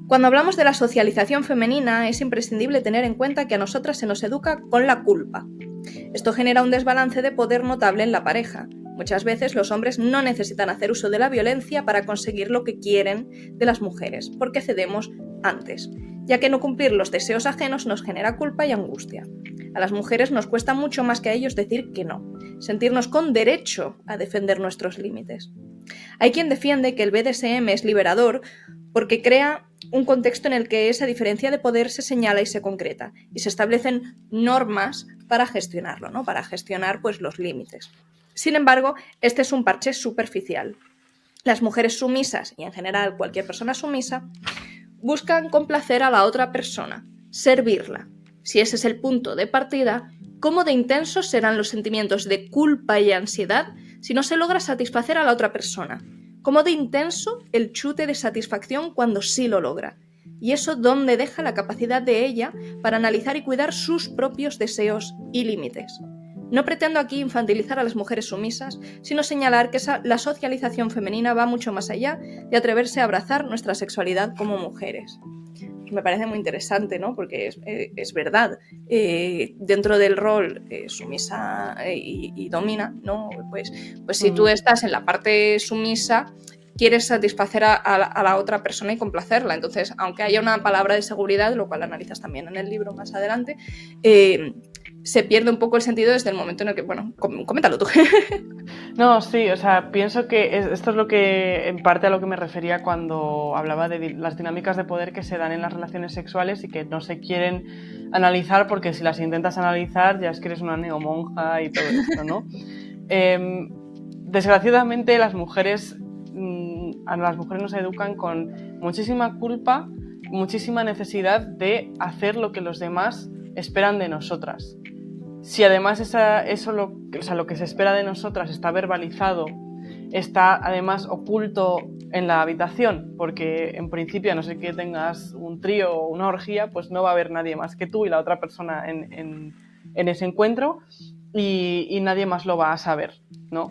Cuando hablamos de la socialización femenina, es imprescindible tener en cuenta que a nosotras se nos educa con la culpa. Esto genera un desbalance de poder notable en la pareja. Muchas veces los hombres no necesitan hacer uso de la violencia para conseguir lo que quieren de las mujeres, porque cedemos antes, ya que no cumplir los deseos ajenos nos genera culpa y angustia. A las mujeres nos cuesta mucho más que a ellos decir que no, sentirnos con derecho a defender nuestros límites. Hay quien defiende que el BDSM es liberador porque crea un contexto en el que esa diferencia de poder se señala y se concreta, y se establecen normas para gestionarlo, ¿no? Para gestionar pues, los límites. Sin embargo, este es un parche superficial. Las mujeres sumisas, y en general cualquier persona sumisa, buscan complacer a la otra persona, servirla. Si ese es el punto de partida, ¿cómo de intensos serán los sentimientos de culpa y ansiedad si no se logra satisfacer a la otra persona? ¿Cómo de intenso el chute de satisfacción cuando sí lo logra? Y eso dónde deja la capacidad de ella para analizar y cuidar sus propios deseos y límites. No pretendo aquí infantilizar a las mujeres sumisas, sino señalar que la socialización femenina va mucho más allá de atreverse a abrazar nuestra sexualidad como mujeres. me parece muy interesante, ¿no? Porque es verdad, dentro del rol sumisa y domina, ¿no? Pues si tú estás en la parte sumisa, quieres satisfacer a la otra persona y complacerla. Entonces, aunque haya una palabra de seguridad, lo cual analizas también en el libro más adelante, se pierde un poco el sentido desde el momento en el que... Bueno, coméntalo tú. No, sí, o sea, pienso que esto es lo que, en parte, a lo que me refería cuando hablaba de las dinámicas de poder que se dan en las relaciones sexuales y que no se quieren analizar, porque si las intentas analizar ya es que eres una neomonja y todo esto, ¿no? Desgraciadamente a las mujeres nos educan con muchísima culpa, muchísima necesidad de hacer lo que los demás esperan de nosotras. Si además lo que se espera de nosotras está verbalizado, está además oculto en la habitación, porque en principio, a no ser que tengas un trío o una orgía, pues no va a haber nadie más que tú y la otra persona en ese encuentro, y nadie más lo va a saber, ¿no?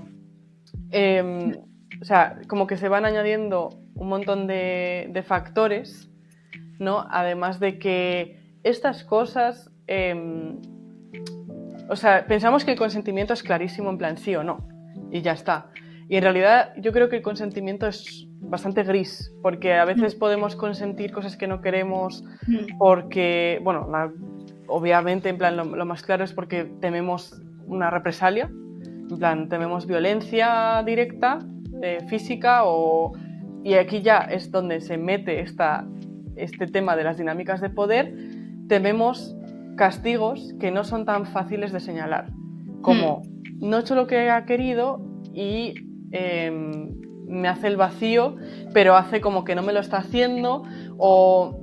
O sea, como que se van añadiendo un montón de factores, ¿no? Además de que estas cosas... O sea, pensamos que el consentimiento es clarísimo, en plan sí o no, y ya está. Y en realidad yo creo que el consentimiento es bastante gris, porque a veces podemos consentir cosas que no queremos porque, bueno, obviamente, en plan, lo más claro es porque tememos una represalia, en plan, tememos violencia directa, física, y aquí ya es donde se mete este tema de las dinámicas de poder. Tememos castigos que no son tan fáciles de señalar, como no he hecho lo que ha querido y me hace el vacío, pero hace como que no me lo está haciendo, o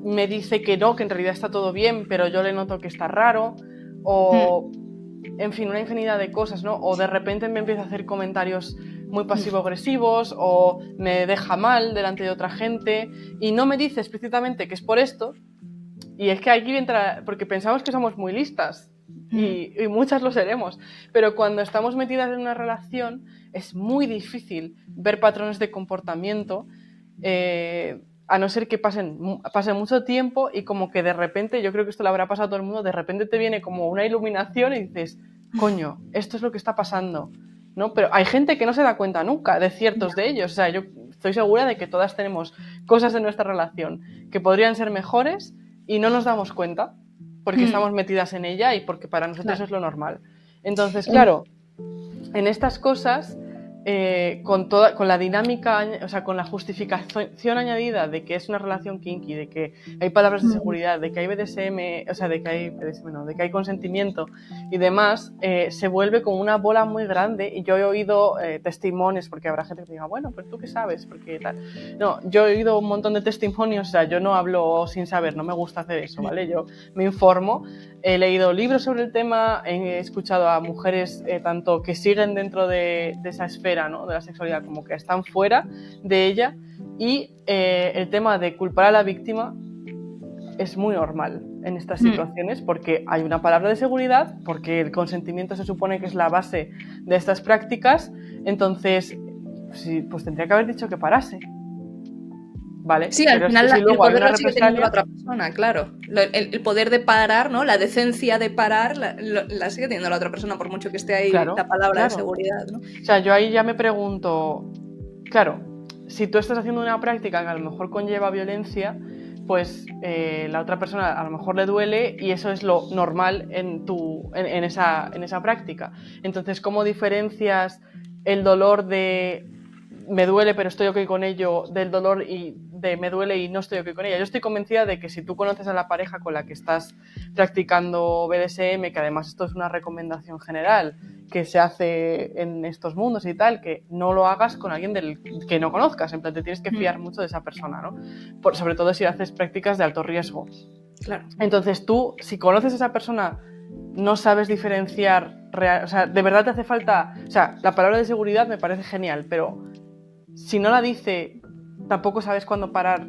me dice que no, que en realidad está todo bien, pero yo le noto que está raro, o en fin, una infinidad de cosas, ¿no? O de repente me empieza a hacer comentarios muy pasivo-agresivos, o me deja mal delante de otra gente y no me dice explícitamente que es por esto. Y es que aquí entra, porque pensamos que somos muy listas y muchas lo seremos, pero cuando estamos metidas en una relación es muy difícil ver patrones de comportamiento, a no ser que pase mucho tiempo y como que de repente, yo creo que esto le habrá pasado a todo el mundo, de repente te viene como una iluminación y dices, coño, esto es lo que está pasando, ¿no? Pero hay gente que no se da cuenta nunca de ciertos de ellos. O sea, yo estoy segura de que todas tenemos cosas en nuestra relación que podrían ser mejores y no nos damos cuenta porque estamos metidas en ella y porque para nosotros es lo normal. Entonces, claro, en estas cosas, con la dinámica, o sea, con la justificación añadida de que es una relación kinky, de que hay palabras de seguridad, de que hay BDSM, o sea, de que hay consentimiento y demás, se vuelve como una bola muy grande. Y yo he oído testimonios, porque habrá gente que diga, bueno, pero tú qué sabes, porque tal. No, yo he oído un montón de testimonios, o sea, yo no hablo sin saber, no me gusta hacer eso, ¿vale? Yo me informo. He leído libros sobre el tema, he escuchado a mujeres tanto que siguen dentro de esa esfera, ¿no? De la sexualidad, como que están fuera de ella, y el tema de culpar a la víctima es muy normal en estas situaciones porque hay una palabra de seguridad, porque el consentimiento se supone que es la base de estas prácticas. Entonces, sí, pues tendría que haber dicho que parase. ¿Vale? Sí, al pero final es que si el luego hay poder una lo sigue teniendo la represalia... otra persona, claro. El poder de parar, ¿no? La decencia de parar la sigue teniendo la otra persona, por mucho que esté ahí la palabra de seguridad, ¿no? O sea, yo ahí ya me pregunto, claro, si tú estás haciendo una práctica que a lo mejor conlleva violencia, pues la otra persona a lo mejor le duele y eso es lo normal en esa práctica. Entonces, ¿cómo diferencias el dolor de me duele pero estoy ok con ello, del dolor y de me duele y no estoy ok con ella? Yo estoy convencida de que si tú conoces a la pareja con la que estás practicando BDSM, que además esto es una recomendación general que se hace en estos mundos y tal, que no lo hagas con alguien que no conozcas, en plan te tienes que fiar mucho de esa persona, ¿no? Sobre todo si haces prácticas de alto riesgo. Claro. Entonces tú, si conoces a esa persona, no sabes diferenciar, o sea, de verdad te hace falta, o sea, la palabra de seguridad me parece genial, pero si no la dice, tampoco sabes cuándo parar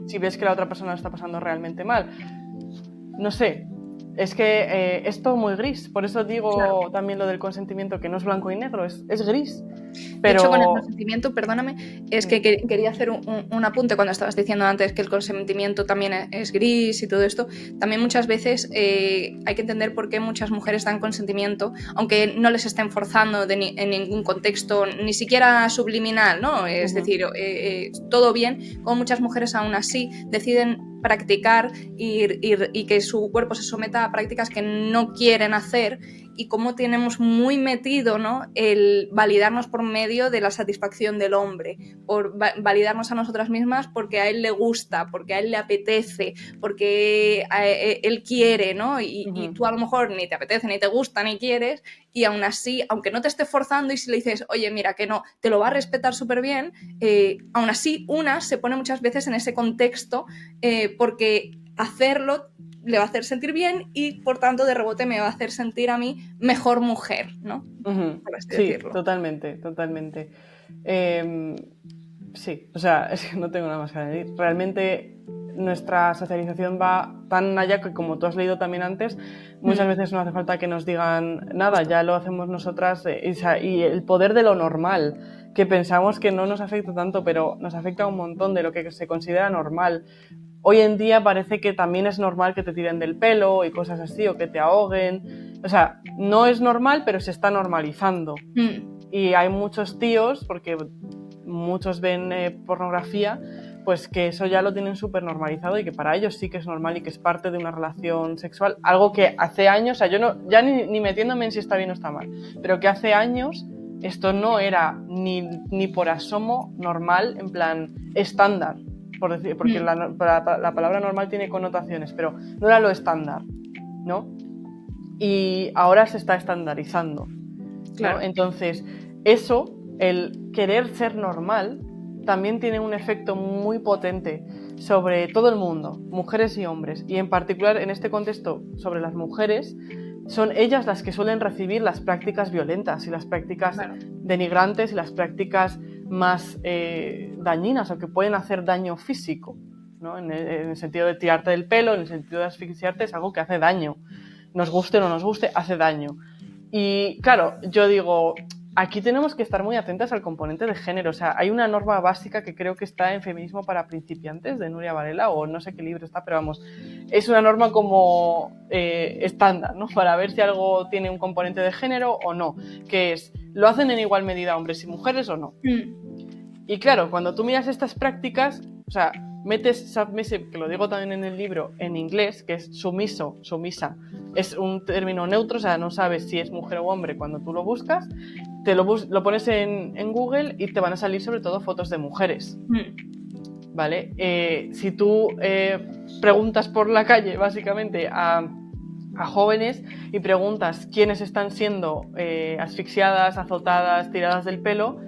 si ves que la otra persona lo está pasando realmente mal. No sé, Es que es todo muy gris, por eso digo Claro. también lo del consentimiento, que no es blanco y negro, es gris. De hecho, con el Pero consentimiento, perdóname, es que quería hacer un apunte cuando estabas diciendo antes que el consentimiento también es gris y todo esto. También muchas veces hay que entender por qué muchas mujeres dan consentimiento, aunque no les estén forzando en ningún contexto, ni siquiera subliminal, ¿no? Es decir, todo bien, como muchas mujeres aún así deciden practicar y que su cuerpo se someta a prácticas que no quieren hacer, y cómo tenemos muy metido, ¿no?, el validarnos por medio de la satisfacción del hombre, por validarnos a nosotras mismas porque a él le gusta, porque a él le apetece, porque él quiere, ¿no? Y tú a lo mejor ni te apetece, ni te gusta, ni quieres, y aún así, aunque no te esté forzando, y si le dices, oye, mira, que no, te lo va a respetar súper bien, aún así una se pone muchas veces en ese contexto porque hacerlo le va a hacer sentir bien y por tanto de rebote me va a hacer sentir a mí mejor mujer, ¿no? Por así Sí, decirlo. totalmente. Sí, o sea, es que no tengo nada más que añadir. Realmente nuestra socialización va tan allá que, como tú has leído también antes, muchas veces no hace falta que nos digan nada, ya lo hacemos nosotras, y el poder de lo normal, que pensamos que no nos afecta tanto, pero nos afecta un montón de lo que se considera normal. Hoy en día parece que también es normal que te tiren del pelo y cosas así, o que te ahoguen. O sea, no es normal, pero se está normalizando. Y hay muchos tíos, porque muchos ven pornografía, pues que eso ya lo tienen súper normalizado y que para ellos sí que es normal y que es parte de una relación sexual. Algo que hace años, o sea, yo no, ya ni metiéndome en si está bien o está mal, pero que hace años esto no era ni por asomo normal, en plan estándar. Por decir, porque la palabra normal tiene connotaciones, pero no era lo estándar, ¿no? Y ahora se está estandarizando, ¿no? Claro. Entonces, eso, el querer ser normal, también tiene un efecto muy potente sobre todo el mundo, mujeres y hombres, y en particular en este contexto sobre las mujeres. Son ellas las que suelen recibir las prácticas violentas y las prácticas denigrantes y las prácticas más dañinas, o que pueden hacer daño físico, ¿no? En el sentido de tirarte del pelo, en el sentido de asfixiarte, es algo que hace daño. Nos guste o no nos guste, hace daño. Y claro, yo digo, aquí tenemos que estar muy atentas al componente de género. O sea, hay una norma básica que creo que está en Feminismo para Principiantes, de Nuria Varela, o no sé qué libro está, pero vamos, es una norma como estándar, ¿no? Para ver si algo tiene un componente de género o no, que es, ¿lo hacen en igual medida hombres y mujeres o no? Y claro, cuando tú miras estas prácticas, o sea, metes submissive, que lo digo también en el libro, en inglés, que es sumiso, sumisa, es un término neutro, o sea, no sabes si es mujer o hombre cuando tú lo buscas, lo pones en Google y te van a salir sobre todo fotos de mujeres, ¿vale? Si tú preguntas por la calle, básicamente, a jóvenes y preguntas quiénes están siendo asfixiadas, azotadas, tiradas del pelo,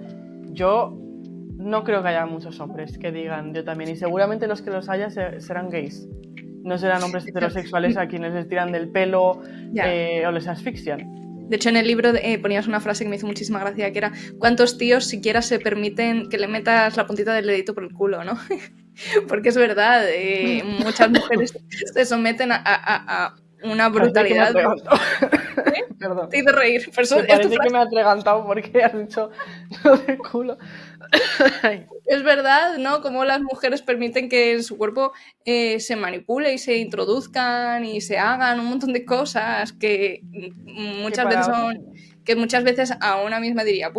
yo no creo que haya muchos hombres que digan yo también, y seguramente los que los haya serán gays, no serán hombres heterosexuales a quienes les tiran del pelo o les asfixian. De hecho, en el libro ponías una frase que me hizo muchísima gracia, que era: ¿cuántos tíos siquiera se permiten que le metas la puntita del dedito por el culo, ¿no? Porque es verdad, muchas mujeres se someten a una brutalidad. Perdón. Te hice reír. Me parece que me ha atragantado porque has dicho lo del culo. Es verdad, ¿no? Como las mujeres permiten que en su cuerpo se manipule y se introduzcan y se hagan un montón de cosas que muchas veces que muchas veces a una misma diría,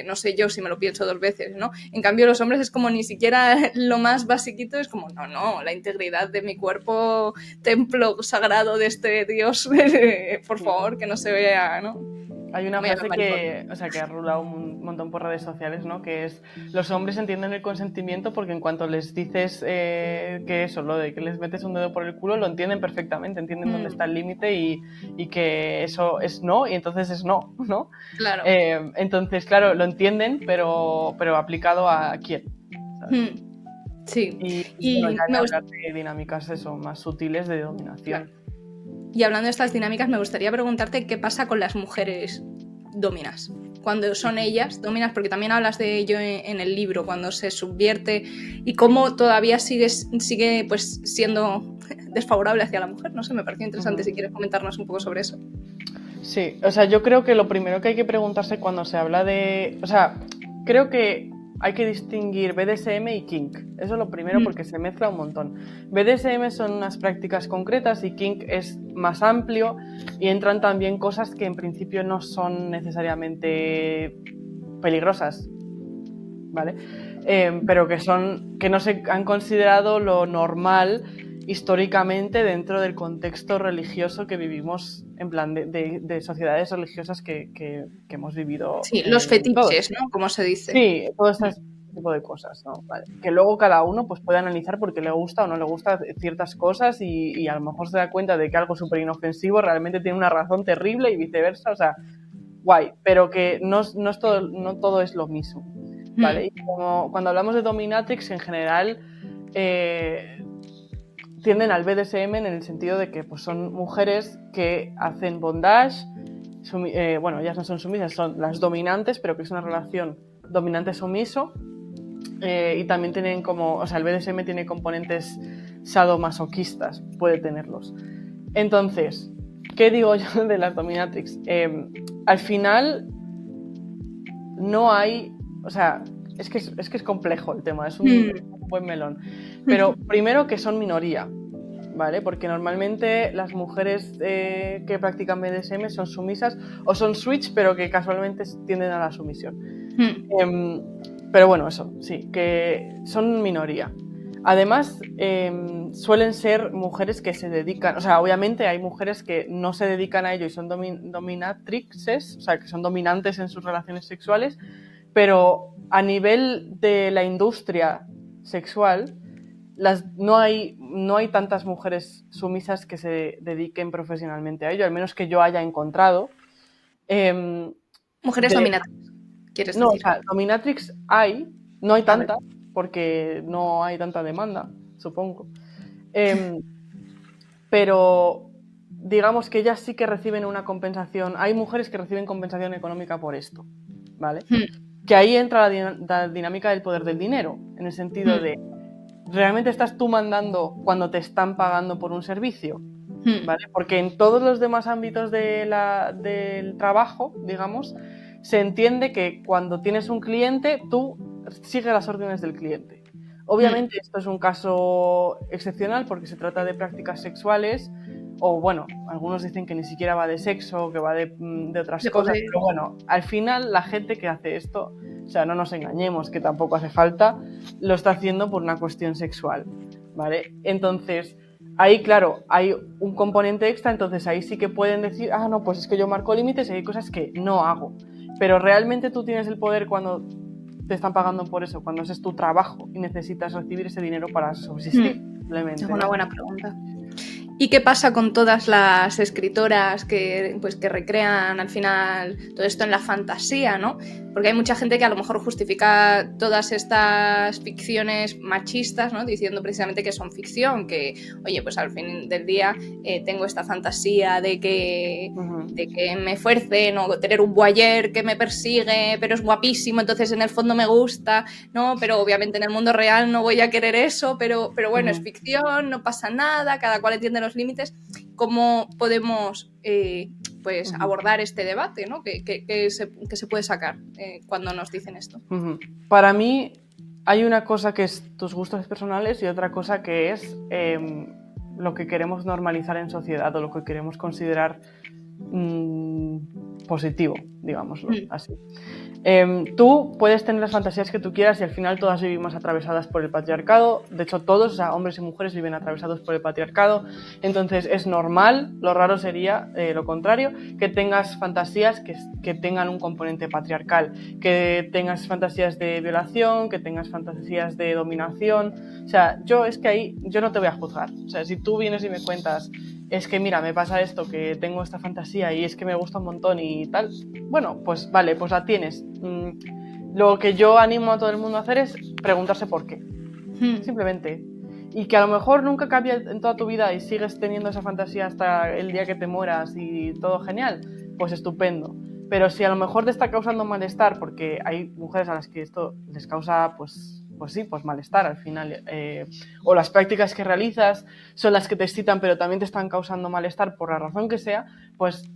no sé yo si me lo pienso 2 veces, ¿no? En cambio los hombres es como ni siquiera lo más basiquito, es como, no, la integridad de mi cuerpo, templo sagrado de este Dios, por favor, que no se vea, ¿no? Hay una frase que ha rulado un montón por redes sociales, ¿no? Que es, los hombres entienden el consentimiento porque en cuanto les dices que eso, lo de que les metes un dedo por el culo, lo entienden perfectamente, entienden dónde está el límite y que eso es no, y entonces es no, ¿no? Claro. Entonces, claro, lo entienden, pero aplicado a quién, ¿sabes? Sí. Y bueno, ya hablar de dinámicas eso, más sutiles de dominación. Claro. Y hablando de estas dinámicas, me gustaría preguntarte qué pasa con las mujeres dominas, cuando son ellas dominas, porque también hablas de ello en el libro, cuando se subvierte y cómo todavía sigue pues siendo desfavorable hacia la mujer. No sé, me pareció interesante si quieres comentarnos un poco sobre eso. Sí, o sea, yo creo que lo primero que hay que preguntarse cuando se habla de... O sea, creo que hay que distinguir BDSM y kink. Eso es lo primero porque se mezcla un montón. BDSM son unas prácticas concretas y kink es más amplio y entran también cosas que en principio no son necesariamente peligrosas, ¿vale? Pero que no se han considerado lo normal históricamente dentro del contexto religioso que vivimos, en plan de sociedades religiosas que hemos vivido. Sí, los fetiches, ¿no? Como se dice. Sí, todo este tipo de cosas, ¿no? Vale. Que luego cada uno pues, puede analizar porque le gusta o no le gusta ciertas cosas y a lo mejor se da cuenta de que algo súper inofensivo realmente tiene una razón terrible y viceversa, o sea, guay, pero que no todo es lo mismo, ¿vale? Y como cuando hablamos de dominatrix en general tienden al BDSM en el sentido de que pues, son mujeres que hacen bondage, bueno, ellas no son sumisas, son las dominantes, pero que es una relación dominante-sumiso, y también tienen como, o sea, el BDSM tiene componentes sadomasoquistas, puede tenerlos. Entonces, ¿qué digo yo de las dominatrix? Al final no hay, o sea, es que es complejo el tema, es un buen melón, pero primero que son minoría, ¿vale? Porque normalmente las mujeres que practican BDSM son sumisas o son switch, pero que casualmente tienden a la sumisión. Pero bueno, eso, sí, que son minoría. Además, suelen ser mujeres que se dedican, o sea, obviamente hay mujeres que no se dedican a ello y son dominatrixes, o sea, que son dominantes en sus relaciones sexuales, pero a nivel de la industria sexual, no hay tantas mujeres sumisas que se dediquen profesionalmente a ello, al menos que yo haya encontrado. Mujeres dominatrix, ¿quieres decir? No, o sea, dominatrix no hay tantas, porque no hay tanta demanda, supongo. Pero digamos que ellas sí que reciben una compensación. Hay mujeres que reciben compensación económica por esto, ¿vale? Que ahí entra la dinámica del poder del dinero, en el sentido de ¿realmente estás tú mandando cuando te están pagando por un servicio? ¿Vale? Porque en todos los demás ámbitos del trabajo, digamos, se entiende que cuando tienes un cliente, tú sigues las órdenes del cliente. Obviamente esto es un caso excepcional porque se trata de prácticas sexuales o bueno, algunos dicen que ni siquiera va de sexo, que va de otras cosas, pero bueno, al final la gente que hace esto, o sea, no nos engañemos, que tampoco hace falta, lo está haciendo por una cuestión sexual, ¿vale? Entonces, ahí, claro, hay un componente extra, entonces ahí sí que pueden decir, no, pues es que yo marco límites y hay cosas que no hago, pero realmente tú tienes el poder cuando te están pagando por eso, cuando ese es tu trabajo y necesitas recibir ese dinero para subsistir, simplemente. Es una buena pregunta. ¿Y qué pasa con todas las escritoras que recrean al final todo esto en la fantasía, ¿no? Porque hay mucha gente que a lo mejor justifica todas estas ficciones machistas, ¿no? Diciendo precisamente que son ficción, que, oye, pues al fin del día tengo esta fantasía de que me fuercen o tener un voyeur que me persigue, pero es guapísimo, entonces en el fondo me gusta, ¿no? Pero obviamente en el mundo real no voy a querer eso, pero bueno, es ficción, no pasa nada, cada cual entiende los límites. ¿Cómo podemos abordar este debate, ¿no? que se puede sacar cuando nos dicen esto? Para mí hay una cosa que es tus gustos personales y otra cosa que es lo que queremos normalizar en sociedad o lo que queremos considerar positivo, digámoslo así. Tú puedes tener las fantasías que tú quieras y al final todas vivimos atravesadas por el patriarcado. De hecho, todos, o sea, hombres y mujeres viven atravesados por el patriarcado. Entonces es normal, lo raro sería lo contrario, que tengas fantasías que tengan un componente patriarcal, que tengas fantasías de violación, que tengas fantasías de dominación. O sea, es que ahí yo no te voy a juzgar. O sea, si tú vienes y me cuentas, es que mira, me pasa esto, que tengo esta fantasía y es que me gusta un montón y tal, bueno, pues vale, pues la tienes. Lo que yo animo a todo el mundo a hacer es preguntarse por qué, simplemente. Y que a lo mejor nunca cambia en toda tu vida y sigues teniendo esa fantasía hasta el día que te mueras y todo genial, pues estupendo. Pero si a lo mejor te está causando malestar, porque hay mujeres a las que esto les causa, pues malestar al final, o las prácticas que realizas son las que te excitan, pero también te están causando malestar por la razón que sea, pues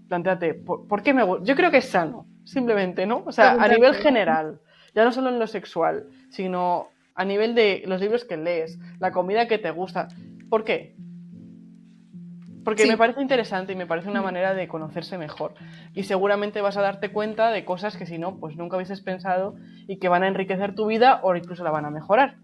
plantéate, ¿por qué me gusta? Yo creo que es sano, simplemente, ¿no? O sea, a nivel general, ya no solo en lo sexual, sino a nivel de los libros que lees, la comida que te gusta. ¿Por qué? Porque me parece interesante y me parece una manera de conocerse mejor. Y seguramente vas a darte cuenta de cosas que si no, pues nunca hubieses pensado y que van a enriquecer tu vida o incluso la van a mejorar.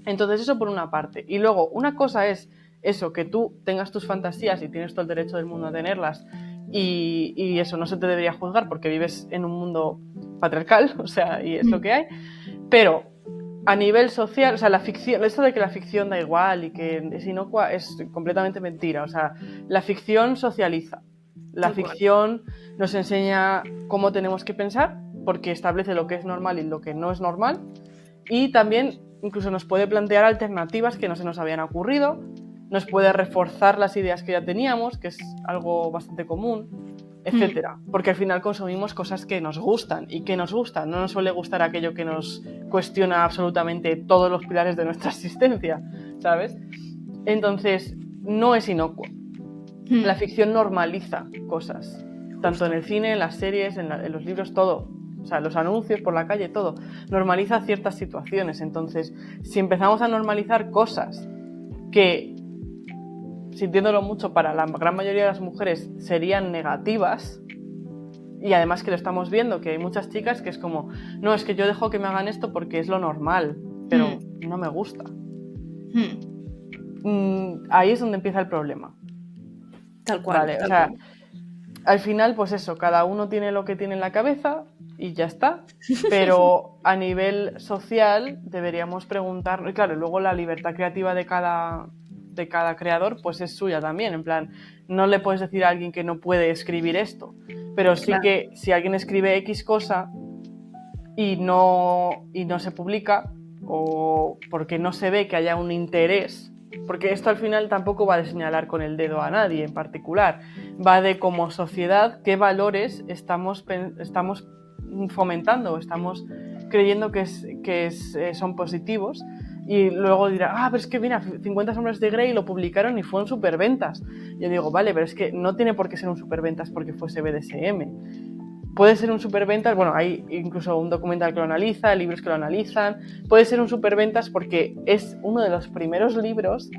Entonces eso por una parte. Y luego, una cosa es eso, que tú tengas tus fantasías y tienes todo el derecho del mundo a tenerlas y eso no se te debería juzgar porque vives en un mundo patriarcal, o sea, y es lo que hay. Pero a nivel social, o sea, la ficción, esto de que la ficción da igual y que es inocua es completamente mentira. O sea, la ficción socializa. La ficción nos enseña cómo tenemos que pensar, porque establece lo que es normal y lo que no es normal. Y también incluso nos puede plantear alternativas que no se nos habían ocurrido. Nos puede reforzar las ideas que ya teníamos, que es algo bastante común, etcétera, porque al final consumimos cosas que nos gustan y que nos gustan, no nos suele gustar aquello que nos cuestiona absolutamente todos los pilares de nuestra existencia, ¿sabes? Entonces, no es inocuo. La ficción normaliza cosas, tanto en el cine, en las series, en los libros, todo. O sea, los anuncios por la calle, todo. Normaliza ciertas situaciones. Entonces, si empezamos a normalizar cosas que, sintiéndolo mucho, para la gran mayoría de las mujeres serían negativas, y además que lo estamos viendo, que hay muchas chicas que es como, no, es que yo dejo que me hagan esto porque es lo normal, pero no me gusta. Ahí es donde empieza el problema. Tal cual. Vale, o sea, al final, pues eso, cada uno tiene lo que tiene en la cabeza y ya está, pero a nivel social deberíamos preguntarnos, y claro, luego la libertad creativa de cada creador pues es suya también, en plan, no le puedes decir a alguien que no puede escribir esto, pero sí que si alguien escribe X cosa y no se publica, o porque no se ve que haya un interés, porque esto al final tampoco va de señalar con el dedo a nadie en particular, va de como sociedad qué valores estamos fomentando, estamos creyendo que son positivos, y luego dirá, pero es que mira, 50 sombras de Grey lo publicaron y fueron superventas. Yo digo, vale, pero es que no tiene por qué ser un superventas porque fuese BDSM. Puede ser un superventas, bueno, hay incluso un documental que lo analiza, libros que lo analizan. Puede ser un superventas porque es uno de los primeros libros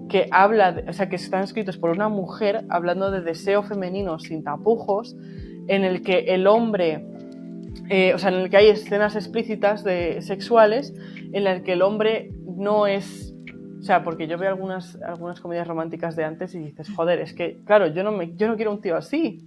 que habla, o sea, que están escritos por una mujer hablando de deseo femenino sin tapujos, en el que el hombre, o sea, en el que hay escenas explícitas sexuales, en el que el hombre no es... O sea, porque yo veo algunas comedias románticas de antes y dices, joder, es que, claro, yo no quiero un tío así.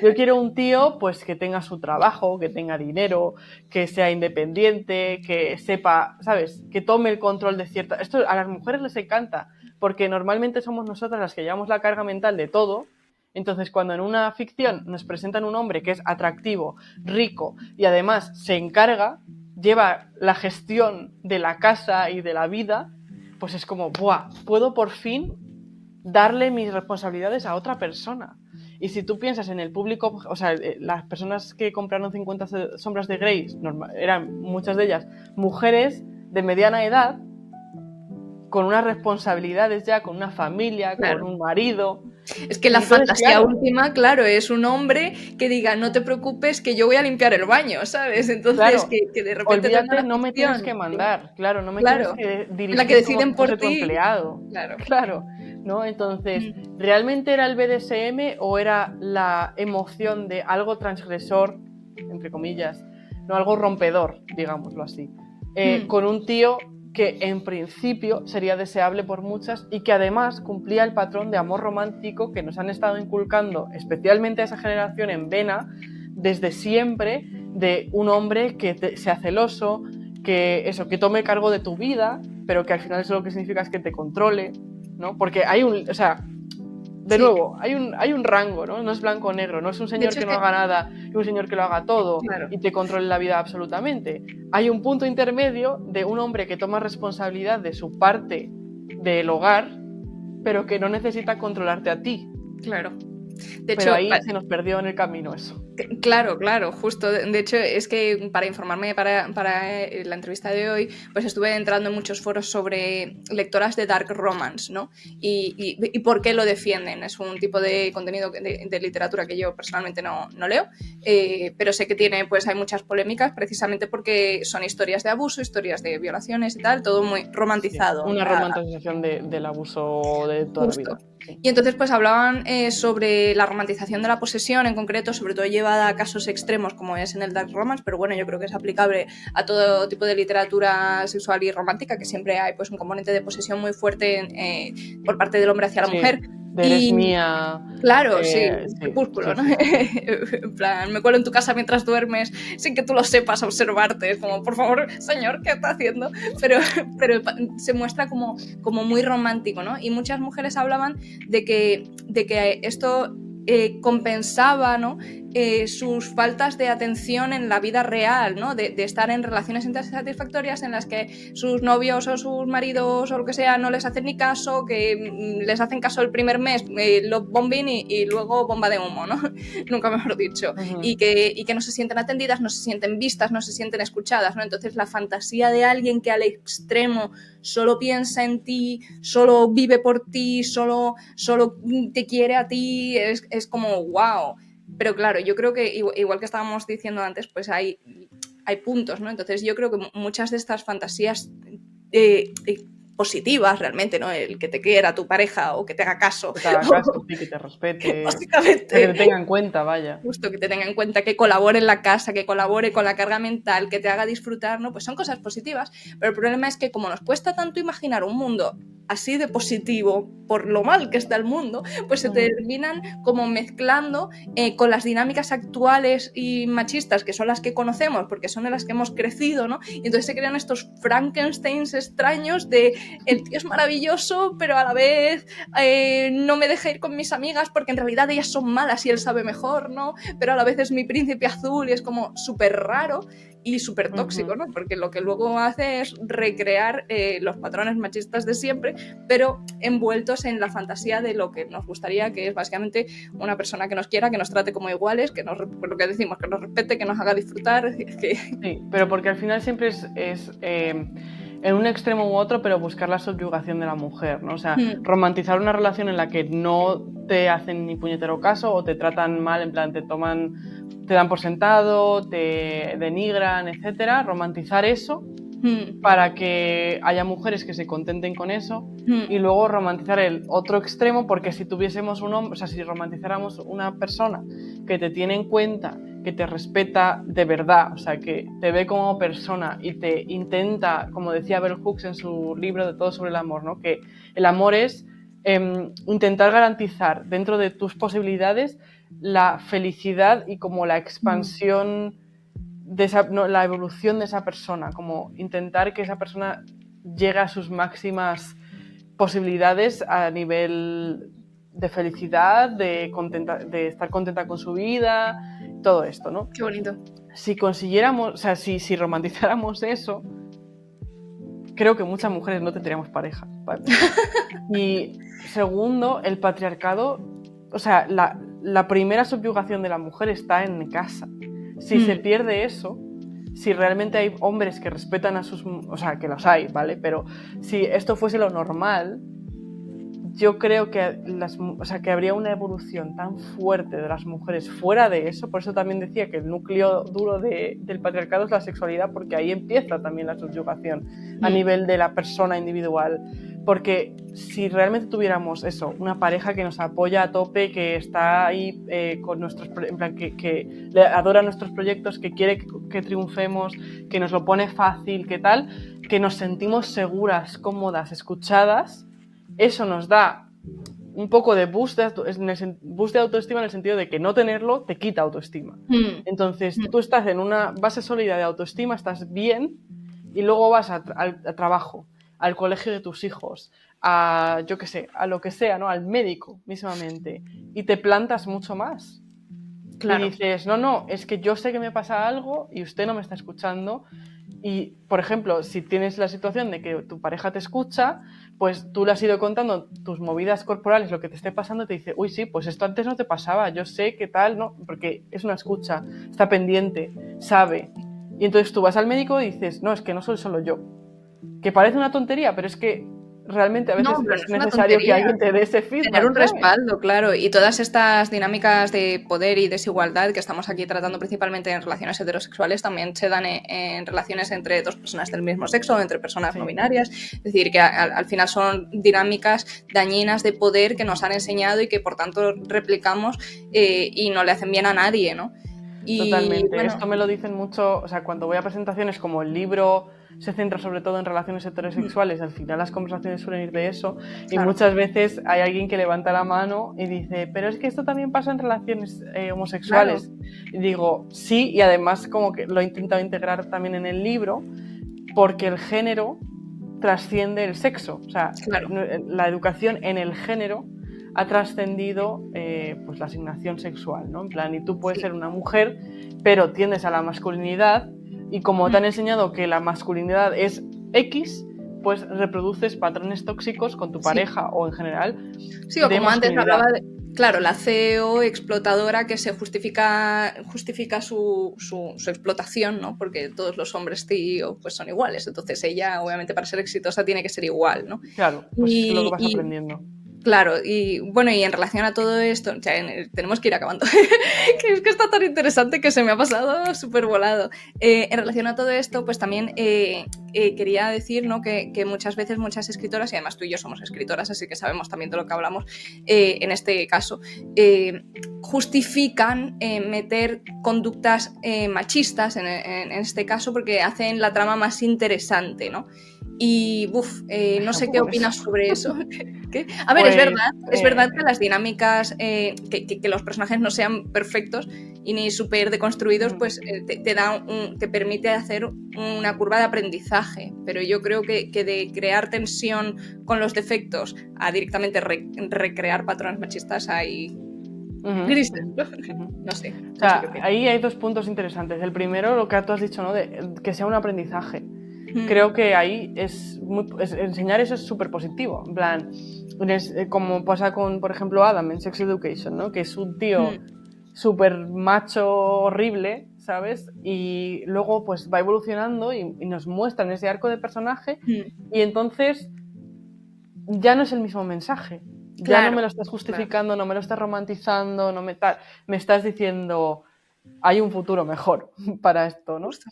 Yo quiero un tío, pues, que tenga su trabajo, que tenga dinero, que sea independiente, que sepa, ¿sabes? Que tome el control de cierta... Esto a las mujeres les encanta, porque normalmente somos nosotras las que llevamos la carga mental de todo. Entonces, cuando en una ficción nos presentan un hombre que es atractivo, rico y además se encarga, lleva la gestión de la casa y de la vida, pues es como, ¡buah! Puedo por fin darle mis responsabilidades a otra persona. Y si tú piensas en el público, o sea, las personas que compraron 50 sombras de Grey eran muchas de ellas mujeres de mediana edad, con unas responsabilidades ya, con una familia, con un marido. Es que la fantasía última, claro, es un hombre que diga, no te preocupes que yo voy a limpiar el baño, ¿sabes? Entonces, que de repente olvídate, no me tienes que mandar, claro, no me tienes que dirigir la que deciden como si por tu empleado. Claro. ¿No? Entonces, ¿realmente era el BDSM o era la emoción de algo transgresor, entre comillas, no, algo rompedor, digámoslo así, con un tío que en principio sería deseable por muchas y que además cumplía el patrón de amor romántico que nos han estado inculcando, especialmente a esa generación en vena, desde siempre, de un hombre que sea celoso, que tome cargo de tu vida, pero que al final eso lo que significa es que te controle, ¿no? Porque hay un, o sea, de nuevo, hay un rango, ¿no? No es blanco o negro, no es un señor que no haga nada y un señor que lo haga todo y te controle la vida absolutamente. Hay un punto intermedio de un hombre que toma responsabilidad de su parte del hogar, pero que no necesita controlarte a ti. Claro. De hecho, pero ahí se nos perdió en el camino eso. Claro, claro, justo. De hecho, es que para informarme para la entrevista de hoy, pues estuve entrando en muchos foros sobre lectoras de dark romance, ¿no? Y por qué lo defienden. Es un tipo de contenido de literatura que yo personalmente no leo, pero sé que pues hay muchas polémicas precisamente porque son historias de abuso, historias de violaciones y tal, todo muy romantizado. Una romantización del abuso de toda la vida. Justo. Y entonces pues hablaban sobre la romantización de la posesión en concreto, sobre todo llevada a casos extremos como es en el dark romance, pero bueno, yo creo que es aplicable a todo tipo de literatura sexual y romántica, que siempre hay pues un componente de posesión muy fuerte por parte del hombre hacia la mujer. De eres mía. Claro, sí, crepúsculo, ¿no? Sí. En plan, me cuelo en tu casa mientras duermes sin que tú lo sepas observarte. Es como, por favor, señor, ¿qué está haciendo? Pero se muestra como muy romántico, ¿no? Y muchas mujeres hablaban de que esto compensaba, ¿no? Sus faltas de atención en la vida real, ¿no? De estar en relaciones insatisfactorias en las que sus novios o sus maridos o lo que sea no les hacen ni caso, que les hacen caso el primer mes, love bombing y luego bomba de humo, ¿no? Nunca mejor dicho. Uh-huh. Y que no se sienten atendidas, no se sienten vistas, no se sienten escuchadas, ¿no? Entonces la fantasía de alguien que al extremo solo piensa en ti, solo vive por ti, solo te quiere a ti, es como wow. Pero claro, yo creo que igual que estábamos diciendo antes, pues hay puntos, ¿no? Entonces yo creo que muchas de estas fantasías positivas realmente, ¿no? El que te quiera tu pareja o que te haga caso. Que te haga caso, sí, que te respete. Básicamente. Que te tenga en cuenta, vaya. Justo, que te tenga en cuenta, que colabore en la casa, que colabore con la carga mental, que te haga disfrutar, ¿no? Pues son cosas positivas, pero el problema es que como nos cuesta tanto imaginar un mundo así de positivo por lo mal que está el mundo, pues se terminan como mezclando con las dinámicas actuales y machistas, que son las que conocemos, porque son en las que hemos crecido, ¿no? Y entonces se crean estos Frankensteins extraños de el tío es maravilloso, pero a la vez no me deja ir con mis amigas porque en realidad ellas son malas y él sabe mejor, ¿no? Pero a la vez es mi príncipe azul y es como súper raro y súper tóxico, ¿no? Porque lo que luego hace es recrear los patrones machistas de siempre, pero envueltos en la fantasía de lo que nos gustaría, que es básicamente una persona que nos quiera, que nos trate como iguales, que lo que decimos, que nos respete, que nos haga disfrutar. Sí, pero porque al final siempre es en un extremo u otro, pero buscar la subyugación de la mujer, ¿no? O sea, romantizar una relación en la que no te hacen ni puñetero caso o te tratan mal, en plan, te dan por sentado, te denigran, etcétera. Romantizar eso para que haya mujeres que se contenten con eso y luego romantizar el otro extremo, porque si tuviésemos un hombre, o sea, si romantizáramos una persona que te tiene en cuenta, que te respeta de verdad, o sea, que te ve como persona y te intenta, como decía Bell Hooks en su libro de Todo sobre el amor, ¿no? Que el amor es intentar garantizar dentro de tus posibilidades la felicidad y como la expansión de la evolución de esa persona, como intentar que esa persona llegue a sus máximas posibilidades a nivel de felicidad, de estar contenta con su vida, todo esto, ¿no? Qué bonito. Si consiguiéramos, o sea, si romantizáramos eso, creo que muchas mujeres no tendríamos pareja, ¿vale? Y segundo, el patriarcado, o sea, la primera subyugación de la mujer está en casa. Si se pierde eso, si realmente hay hombres que respetan a sus... O sea, que los hay, ¿vale? Pero si esto fuese lo normal, yo creo que, que habría una evolución tan fuerte de las mujeres fuera de eso. Por eso también decía que el núcleo duro del patriarcado es la sexualidad, porque ahí empieza también la subyugación a nivel de la persona individual. Porque si realmente tuviéramos eso, una pareja que nos apoya a tope, que está ahí con nuestros, en plan, que adora nuestros proyectos, que quiere que triunfemos, que nos lo pone fácil, que tal, que nos sentimos seguras, cómodas, escuchadas, eso nos da un poco de boost de autoestima, en el sentido de que no tenerlo te quita autoestima. Entonces tú estás en una base sólida de autoestima, estás bien, y luego vas al trabajo, al colegio de tus hijos, a, yo qué sé, a lo que sea, ¿no? Al médico mismamente, y te plantas mucho más. Claro. Y dices, no, es que yo sé que me pasa algo y usted no me está escuchando Y, por ejemplo, si tienes la situación de que tu pareja te escucha, pues tú le has ido contando tus movidas corporales, lo que te esté pasando, y te dice, uy, sí, pues esto antes no te pasaba, yo sé qué tal, ¿no? Porque es una escucha, está pendiente, sabe. Y entonces tú vas al médico y dices, no, es que no soy solo yo. Que parece una tontería, pero es que realmente a No, veces pero no es es una necesario que tontería. alguien te dé ese Tener feedback, un ¿sabes? respaldo, claro, y todas estas dinámicas de poder y desigualdad que estamos aquí tratando principalmente en relaciones heterosexuales también se dan en relaciones entre dos personas del mismo sexo o entre personas no Sí, binarias. Es decir, que al final son dinámicas dañinas de poder que nos han enseñado y que por tanto replicamos y no le hacen bien a nadie, ¿no? Y totalmente. bueno, Esto me lo dicen mucho, o sea, cuando voy a presentaciones como el libro se centra sobre todo en relaciones heterosexuales, al final las conversaciones suelen ir de eso, y claro, muchas veces hay alguien que levanta la mano y dice, pero es que esto también pasa en relaciones claro, homosexuales. Y digo, sí, y además como que lo he intentado integrar también en el libro, porque el género trasciende el sexo, o sea, claro. la educación en el género ha trascendido pues la asignación sexual, ¿no? En plan, y tú puedes Sí. ser una mujer, pero tiendes a la masculinidad, y como te han enseñado que la masculinidad es X, pues reproduces patrones tóxicos con tu Sí. pareja o en general Sí, o de como antes masculinidad. hablaba de, claro, la CEO explotadora que se justifica su explotación, ¿no? Porque todos los hombres CEO pues son iguales, entonces ella obviamente para ser exitosa tiene que ser igual, ¿no? Claro, pues es lo que vas Y aprendiendo. claro, y bueno, y en relación a todo esto, o sea, tenemos que ir acabando, que es que está tan interesante que se me ha pasado súper volado. En relación a todo esto, pues también quería decir, ¿no? que muchas veces muchas escritoras, y además tú y yo somos escritoras, así que sabemos también de lo que hablamos en este caso, justifican meter conductas machistas en este caso porque hacen la trama más interesante, ¿no? Y, no sé qué Tampoco eso. opinas sobre eso. ¿Qué? A ver, Pues es verdad que las dinámicas, que los personajes no sean perfectos y ni súper deconstruidos, pues te permite hacer una curva de aprendizaje. Pero yo creo que de crear tensión con los defectos a directamente recrear patrones machistas hay grises, ¿no? No sé, O no sé qué sea, opinas. ahí hay dos puntos interesantes. El primero, lo que tú has dicho, ¿no? De que sea un aprendizaje. Creo que ahí enseñar eso es súper positivo. En plan, como pasa con, por ejemplo, Adam en Sex Education, ¿no? Que es un tío súper macho horrible, ¿sabes? Y luego pues va evolucionando y nos muestran ese arco de personaje, y entonces ya no es el mismo mensaje. Ya no me Claro, lo estás claro. justificando, no me lo estás romantizando, no me tal. Me estás diciendo, hay un futuro mejor para esto, ¿no? Justo.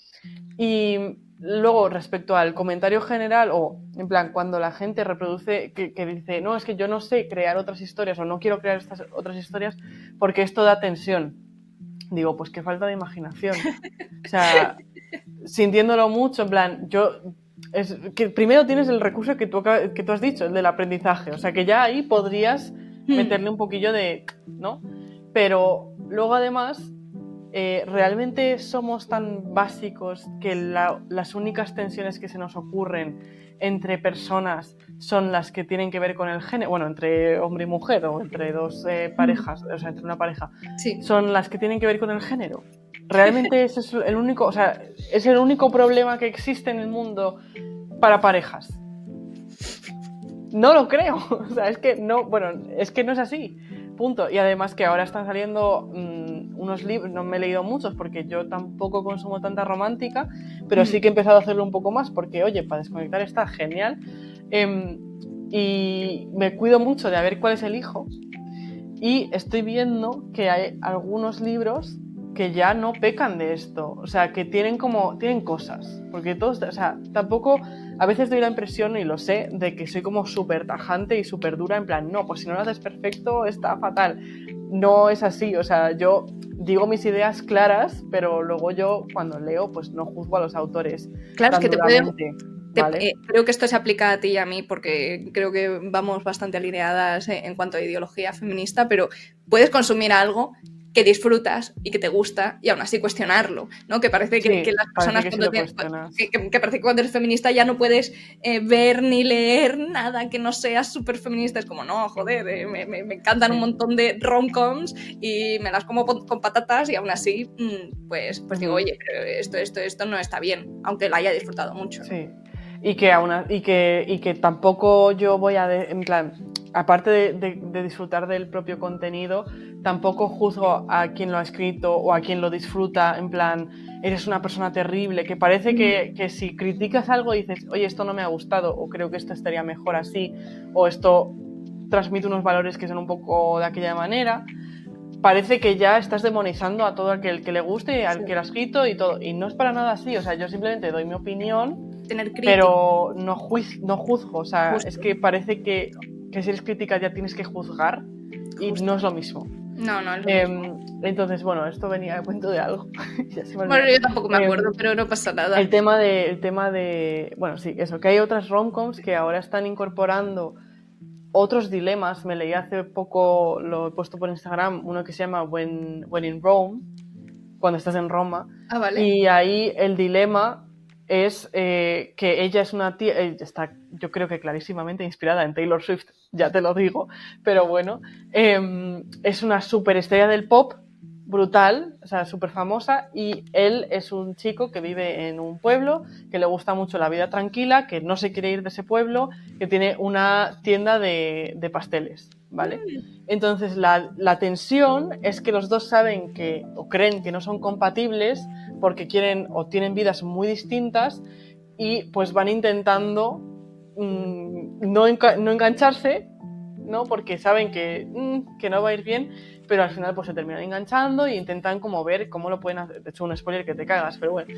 Y luego, respecto al comentario general, o en plan, cuando la gente reproduce, que dice, no, es que yo no sé crear otras historias o no quiero crear estas otras historias porque esto da tensión. Digo, pues qué falta de imaginación. O sea, sintiéndolo mucho, en plan, es que primero tienes el recurso que tú has dicho, el del aprendizaje. O sea, que ya ahí podrías meterle un poquillo de, ¿no? Pero luego además realmente somos tan básicos que las únicas tensiones que se nos ocurren entre personas son las que tienen que ver con el género, bueno, entre hombre y mujer o entre dos parejas, o sea, entre una pareja, Sí. son las que tienen que ver con el género. Realmente ese es el único, o sea, es el único problema que existe en el mundo para parejas. No lo creo, o sea, es que no, bueno, es que no es así, punto. Y además que ahora están saliendo unos libros, no me he leído muchos porque yo tampoco consumo tanta romántica, pero sí que he empezado a hacerlo un poco más porque, oye, para desconectar está genial. Y me cuido mucho de a ver cuál es el hijo. Y estoy viendo que hay algunos libros que ya no pecan de esto, o sea, que tienen cosas, porque todos, o sea, tampoco, a veces doy la impresión, y lo sé, de que soy como súper tajante y súper dura, en plan, no, pues si no lo haces perfecto, está fatal. No es así, o sea, yo digo mis ideas claras, pero luego yo, cuando leo, pues no juzgo a los autores Claro, es tan que te puede. duramente, ¿vale? Creo que esto se aplica a ti y a mí porque creo que vamos bastante alineadas en cuanto a ideología feminista, pero puedes consumir algo que disfrutas y que te gusta y aún así cuestionarlo, ¿no? Que parece que las personas que parece que cuando eres feminista ya no puedes ver ni leer nada que no sea súper feminista. Es como, no, joder, me encantan un montón de rom-coms y me las como con patatas y aún así, pues digo, oye, pero esto no está bien, aunque la haya disfrutado mucho, ¿no? Sí, y que tampoco yo voy en plan, aparte de disfrutar del propio contenido, tampoco juzgo a quien lo ha escrito o a quien lo disfruta, en plan, eres una persona terrible, que parece que si criticas algo y dices, oye, esto no me ha gustado, o creo que esto estaría mejor así, o esto transmite unos valores que son un poco de aquella manera, parece que ya estás demonizando a todo aquel que le guste, al que lo ha escrito y todo, y no es para nada así, o sea, yo simplemente doy mi opinión, pero no juzgo, o sea, justo. Es que parece que si eres crítica ya tienes que juzgar y justo. No es lo mismo. No es lo mismo. Entonces, bueno, esto venía a cuento de algo. Bueno, yo tampoco me acuerdo, pero no pasa nada. El tema de, bueno, sí, eso, que hay otras rom-coms que ahora están incorporando otros dilemas. Me leí hace poco, lo he puesto por Instagram, uno que se llama When in Rome, cuando estás en Roma. Ah, vale. Y ahí el dilema es que ella es una tía, está yo creo que clarísimamente inspirada en Taylor Swift, ya te lo digo, pero bueno, es una superestrella del pop, brutal, o sea, súper famosa, y él es un chico que vive en un pueblo, que le gusta mucho la vida tranquila, que no se quiere ir de ese pueblo, que tiene una tienda de pasteles, ¿vale? Entonces la tensión es que los dos saben que, o creen que no son compatibles porque quieren o tienen vidas muy distintas y pues van intentando no engancharse, ¿no? Porque saben que no va a ir bien, pero al final pues se terminan enganchando e intentan como ver cómo lo pueden hacer. De hecho, un spoiler que te cagas, pero bueno,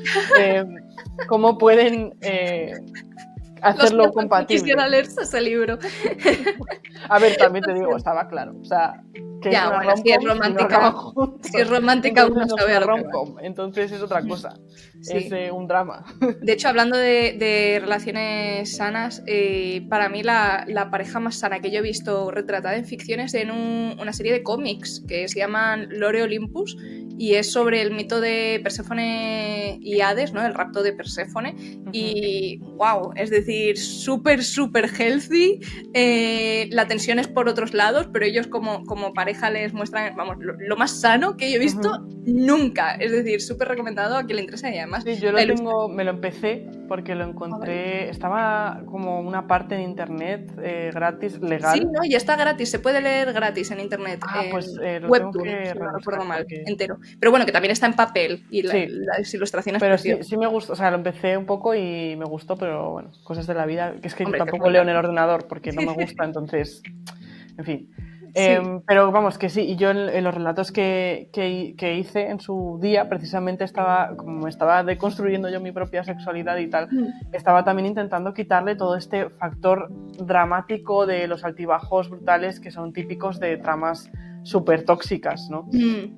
cómo pueden hacerlo compatible. Quisiera leerse ese libro. A ver, también te digo, estaba claro, o sea, que ya, es una bueno, rom-com si es romántica, juntos. Si es romántica uno no sabe es a una lo que va. rom-com, entonces es otra cosa, sí. Es un drama. De hecho, hablando de relaciones sanas, para mí la pareja más sana que yo he visto retratada en ficción es en una serie de cómics que se llaman Lore Olympus y es sobre el mito de Perséfone y Hades, ¿no? El rapto de Perséfone. Y wow, es decir, súper healthy. La tensión es por otros lados, pero ellos como pareja les muestran, vamos, lo más sano que yo he visto nunca. Es decir, súper recomendado a quien le interese y además. Sí, yo me lo empecé porque lo encontré, estaba como una parte en internet gratis, legal. Sí, no, ya está gratis, se puede leer gratis en internet. Pues lo Webtoon, tengo que si no recuerdo mal, porque... entero. Pero bueno, que también está en papel y las ilustraciones pero sí me gustó, o sea, lo empecé un poco y me gustó, pero bueno, cosas de la vida, que es que yo tampoco leo en el ordenador porque no me gusta, entonces, en fin. Sí. Pero vamos, que sí, y yo en los relatos que hice en su día, precisamente como estaba deconstruyendo yo mi propia sexualidad y tal, estaba también intentando quitarle todo este factor dramático de los altibajos brutales que son típicos de tramas súper tóxicas, ¿no?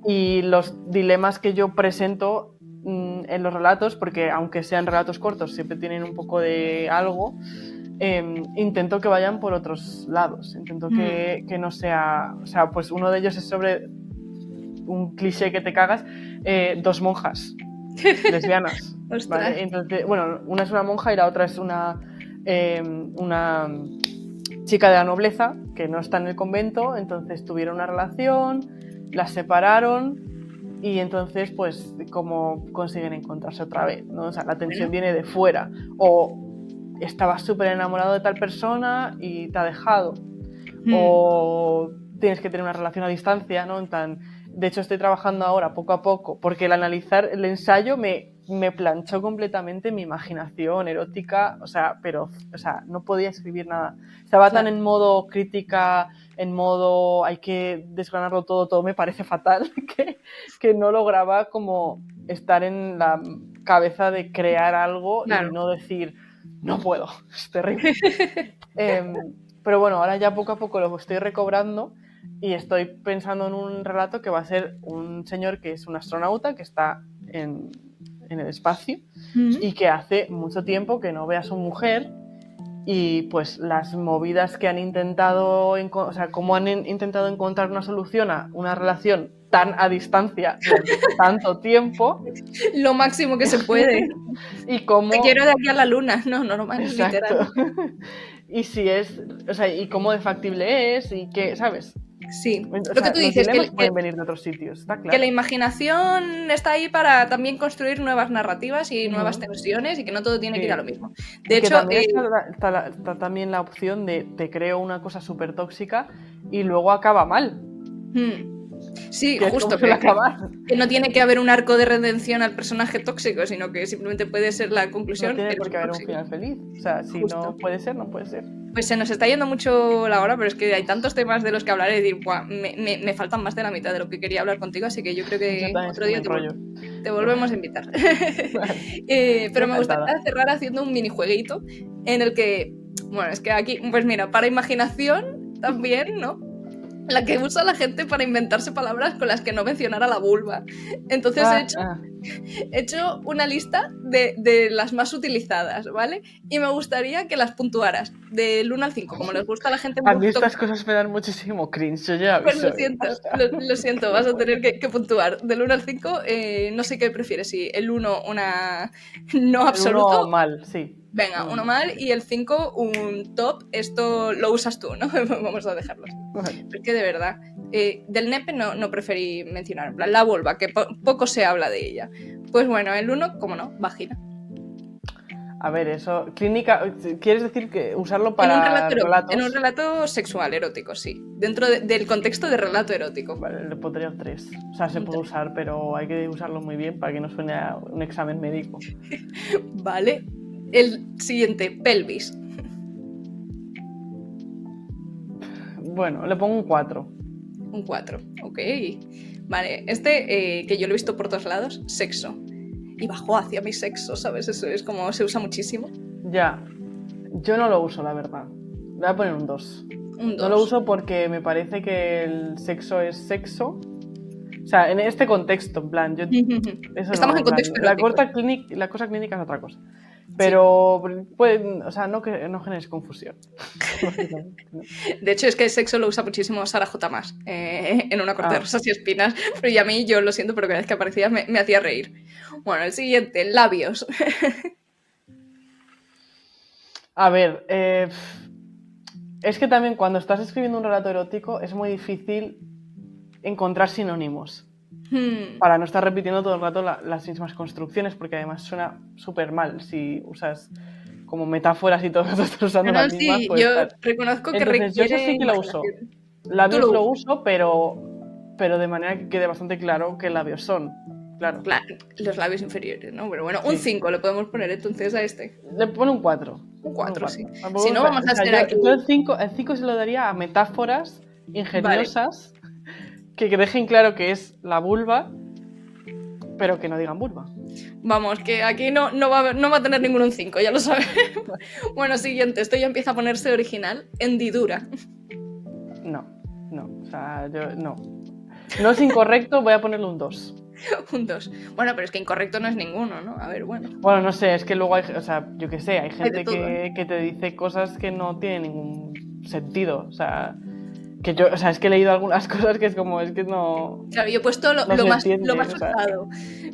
Y los dilemas que yo presento en los relatos, porque aunque sean relatos cortos, siempre tienen un poco de algo, intento que vayan por otros lados, intento que no sea, o sea, pues uno de ellos es sobre un cliché que te cagas, dos monjas lesbianas, ¿vale? Entonces, bueno, una es una monja y la otra es una chica de la nobleza que no está en el convento, entonces tuvieron una relación, las separaron y entonces pues cómo consiguen encontrarse otra vez, ¿no? O sea, la tensión viene de fuera, o estabas súper enamorado de tal persona y te ha dejado, o tienes que tener una relación a distancia, ¿no? De hecho estoy trabajando ahora poco a poco, porque al analizar el ensayo me planchó completamente mi imaginación erótica, o sea, no podía escribir nada. Estaba tan en modo crítica, en modo hay que desgranarlo todo me parece fatal, que no lograba como estar en la cabeza de crear algo y no decir, no puedo, es terrible. Pero bueno, ahora ya poco a poco lo estoy recobrando y estoy pensando en un relato que va a ser un señor que es un astronauta que está en el espacio y que hace mucho tiempo que no ve a su mujer y pues las movidas que han intentado, o sea, cómo han intentado encontrar una solución a una relación tan a distancia durante tanto tiempo. Lo máximo que se puede. Y cómo... Te quiero de aquí a la luna. No, normal, Exacto. literal. Y si es, o sea, y cómo de factible es y qué, ¿sabes? Sí, O lo sea, que tú los dices, dilemas pueden venir de otros sitios, está que claro. la imaginación está ahí para también construir nuevas narrativas y nuevas tensiones y que no todo tiene que ir a lo mismo. De hecho, también está también la opción de te creo una cosa súper tóxica y luego acaba mal. Sí, Que justo, que no tiene que haber un arco de redención al personaje tóxico, sino que simplemente puede ser la conclusión. No tiene por qué haber un final feliz. O sea, si no puede ser, no puede ser. Pues se nos está yendo mucho la hora, pero es que hay tantos temas de los que hablar y decir, me faltan más de la mitad de lo que quería hablar contigo, así que yo creo que otro día te volvemos a invitar. Pero me gustaría cerrar haciendo un minijueguito en el que, bueno, es que aquí, pues mira, para imaginación también, ¿no? La que usa la gente para inventarse palabras con las que no mencionara la vulva. Entonces he hecho una lista de las más utilizadas, ¿vale? Y me gustaría que las puntuaras del 1 al 5, como les gusta a la gente. A mí estas cosas me dan muchísimo cringe, yo ya aviso. Pues lo siento, vas a tener que puntuar. Del 1 al 5, no sé qué prefieres, si el 1 una no absoluto. El 1 mal, sí. Venga, 1 mal y el 5 un top. Esto lo usas tú, ¿no? Vamos a dejarlo así. Vale. Es que de verdad, del nepe no preferí mencionar, en plan, la vulva, que poco se habla de ella. Pues bueno, el 1, como no, vagina. A ver, eso, clínica, ¿quieres decir que usarlo para relatos? En un relato sexual, erótico, sí. Dentro del contexto de relato erótico. Vale, le pondría un 3. O sea, se puede usar, pero hay que usarlo muy bien para que no suene a un examen médico. Vale. El siguiente, pelvis. Bueno, le pongo un 4. Un 4, ok. Vale, que yo lo he visto por todos lados, sexo. Y bajó hacia mi sexo, ¿sabes? Eso es como se usa muchísimo. Ya, yo no lo uso, la verdad. Le voy a poner un 2. Un 2. No lo uso porque me parece que el sexo es sexo. O sea, en este contexto, en plan, yo... Estamos en contexto erótico. La cosa clínica es otra cosa. Pero, o sea, no generes confusión. De hecho, es que el sexo lo usa muchísimo Sara J. Maas en Una corte de rosas y espinas. Pero y a mí, yo lo siento, pero cada vez que aparecía me hacía reír. Bueno, el siguiente, labios. A ver, es que también cuando estás escribiendo un relato erótico es muy difícil encontrar sinónimos para no estar repitiendo todo el rato las mismas construcciones, porque además suena súper mal si usas como metáforas y todo eso estás usando las mismas. Sí, yo reconozco que entonces, yo eso sí que lo uso. Labios lo uso, pero de manera que quede bastante claro qué labios son. Claro. Los labios inferiores, ¿no? Pero bueno, un 5 le podemos poner entonces a este. Le pone un 4. Un 4, sí. Si no, vamos a hacer aquí... Yo el 5 se lo daría a metáforas ingeniosas, vale, que dejen claro que es la vulva, pero que no digan vulva. Vamos, que aquí no va a tener ninguno un 5, ya lo sabes. Bueno, siguiente, esto ya empieza a ponerse original. Hendidura. No, o sea, no. No es incorrecto, voy a ponerle un 2. Un 2. Bueno, pero es que incorrecto no es ninguno, ¿no? A ver, bueno. Bueno, no sé, es que luego hay, o sea, yo qué sé, hay gente que te dice cosas que no tienen ningún sentido, o sea, es que he leído algunas cosas que es como, es que no... Claro, yo he puesto lo más usado,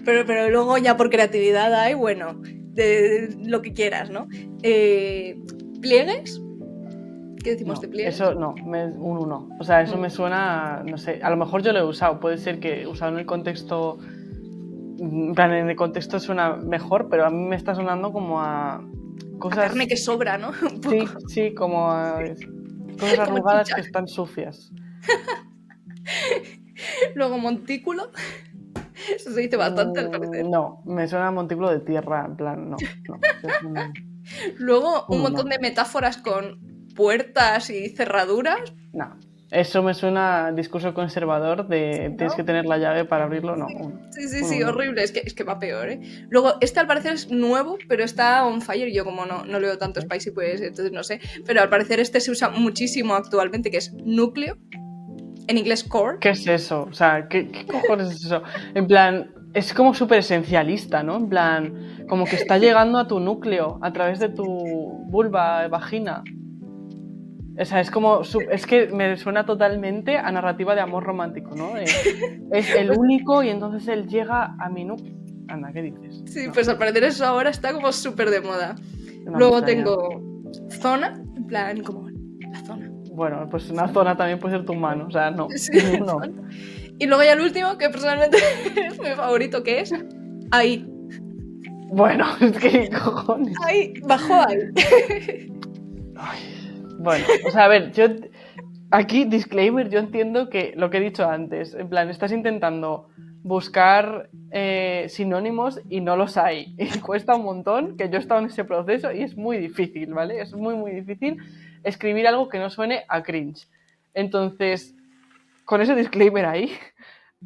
pero luego ya por creatividad hay, bueno, de lo que quieras, ¿no? ¿Pliegues? ¿Qué decimos de pliegues? Eso no, un 1. O sea, eso me suena, no sé, a lo mejor yo lo he usado, puede ser que usado en el contexto, en el contexto suena mejor, pero a mí me está sonando como a cosas... A carne que sobra, ¿no? Un poco. Sí, como a cosas arrugadas que están sucias. Luego montículo. Eso se dice bastante al parecer. No, me suena a montículo de tierra, en plan, no. Luego un montón de metáforas con puertas y cerraduras. No, eso me suena a discurso conservador de tienes que tener la llave para abrirlo, no. Sí, horrible, es que va peor, ¿eh? Luego, este al parecer es nuevo, pero está on fire, yo como no leo tanto spicy, pues entonces no sé, pero al parecer este se usa muchísimo actualmente, que es núcleo, en inglés core. ¿Qué es eso? O sea, ¿qué cojones es eso? En plan, es como súper esencialista, ¿no? En plan, como que está llegando a tu núcleo a través de tu vulva, vagina. O sea, es como, es que me suena totalmente a narrativa de amor romántico, ¿no? Es el único y entonces él llega a mi núcleo. Anda, ¿qué dices? Sí, No, pues al parecer eso ahora está como súper de moda. no me Luego extraña. tengo Zona, en plan como la zona. Bueno, pues una zona también puede ser tu mano, o sea, no, Sí, ninguno. Zona. Y luego ya el último, que personalmente es mi favorito, que es Ahí. Bueno, es que cojones. Ahí, bajo ahí. Ay, bueno, o sea, a ver, yo aquí, disclaimer, yo entiendo que lo que he dicho antes, en plan, estás intentando buscar sinónimos y no los hay. Y cuesta un montón, que yo he estado en ese proceso y es muy difícil, ¿vale? Es muy, muy difícil escribir algo que no suene a cringe. Entonces, con ese disclaimer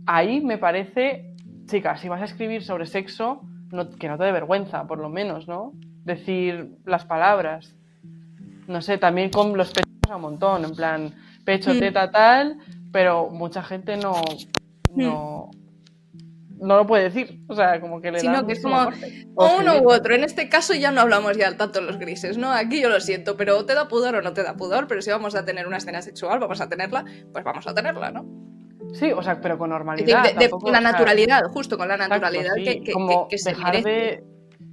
ahí me parece, chica, si vas a escribir sobre sexo, que no te dé vergüenza, por lo menos, ¿no? Decir las palabras. No sé, también con los pechos un montón, en plan, pecho, teta, tal, pero mucha gente no, no lo puede decir, o sea, como que le da Sino que es muchísimo como corte. O o uno escribir. u otro. En este caso ya no hablamos ya tanto de los grises, ¿no? Aquí yo lo siento, pero te da pudor o no te da pudor, pero si vamos a tener una escena sexual, vamos a tenerla, pues vamos a tenerla, ¿no? Sí, o sea, pero con Es decir, normalidad, tampoco, con la o sea, naturalidad, justo con la exacto, naturalidad sí, como que se dejar merece. de,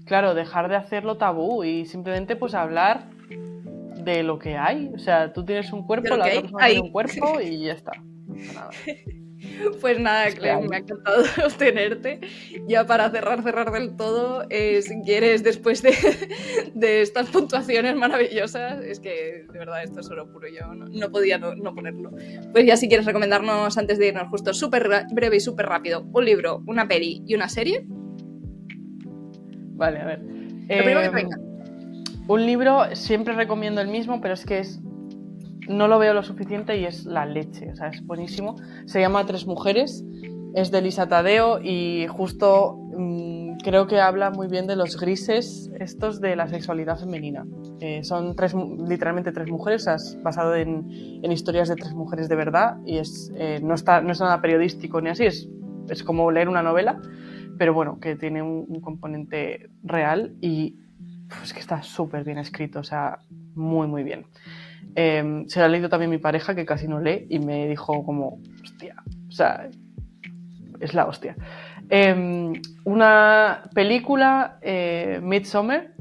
claro, dejar de hacerlo tabú y simplemente pues hablar de lo que hay, o sea, tú tienes un De cuerpo, lo la que otra hay persona tiene un ahí. cuerpo y ya está, no pasa nada. Pues nada, Es que Clem, hay. me ha encantado tenerte. Ya para cerrar del todo, si quieres, después de estas puntuaciones maravillosas, es que de verdad esto es oro puro, yo no podía no ponerlo. Pues ya si quieres recomendarnos, antes de irnos justo, súper breve y súper rápido, un libro, una peli y una serie, Vale, a ver. lo primero que te venga. Un libro, siempre recomiendo el mismo, pero es que no lo veo lo suficiente y es la leche, o sea, es buenísimo. Se llama Tres mujeres, es de Lisa Tadeo y justo creo que habla muy bien de los grises estos de la sexualidad femenina. Son literalmente tres mujeres, o sea, es basado en historias de tres mujeres de verdad y no es nada periodístico ni así, es como leer una novela, pero bueno, que tiene un componente real y es que está súper bien escrito, o sea, muy, muy bien. Se lo ha leído también mi pareja, que casi no lee, y me dijo como, hostia, o sea, es la hostia. Una película, Midsommar,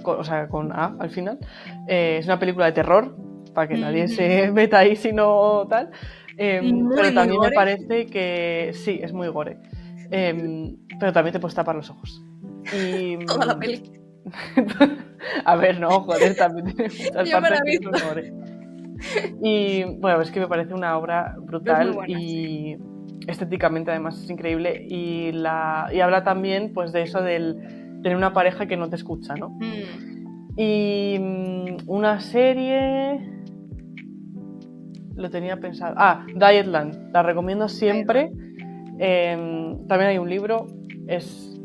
o sea, con A al final, es una película de terror, para que nadie se meta ahí si no tal, Muy, pero muy también me gore. parece que sí, es muy gore, pero también te puedes tapar los ojos. Y Toda la peli. a ver, no, joder, también tiene muchas Yo me la partes he que son visto. gore. Y bueno, es que me parece una obra Es muy brutal buena, sí. y estéticamente además es increíble y habla también pues de eso del tener una pareja que no te escucha, ¿no? Y una serie lo tenía pensado. Dietland, la recomiendo siempre. También hay un libro, es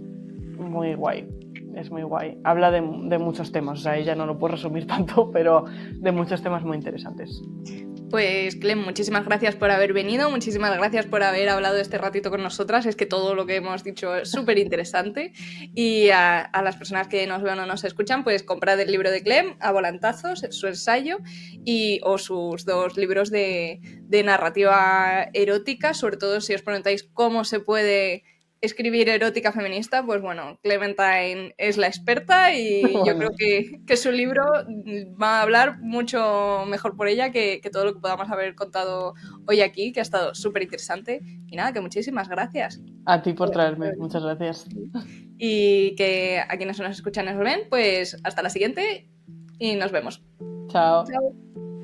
muy guay. Es muy guay. Habla de muchos temas, o sea, ella no lo puedo resumir tanto, pero de muchos temas muy interesantes. Pues Clem, muchísimas gracias por haber venido, muchísimas gracias por haber hablado este ratito con nosotras, es que todo lo que hemos dicho es súper interesante y a las personas que nos ven o nos escuchan, pues comprad el libro de Clem, A Volantazos, su ensayo o sus dos libros de narrativa erótica, sobre todo si os preguntáis cómo se puede escribir erótica feminista, pues bueno, Clementine es la experta y yo Bueno, creo que su libro va a hablar mucho mejor por ella que todo lo que podamos haber contado hoy aquí, que ha estado súper interesante. Y nada, que muchísimas gracias. a ti por traerme, muchas gracias. Y que a quienes nos escuchan y nos ven, pues hasta la siguiente y nos vemos. Chao. Chao.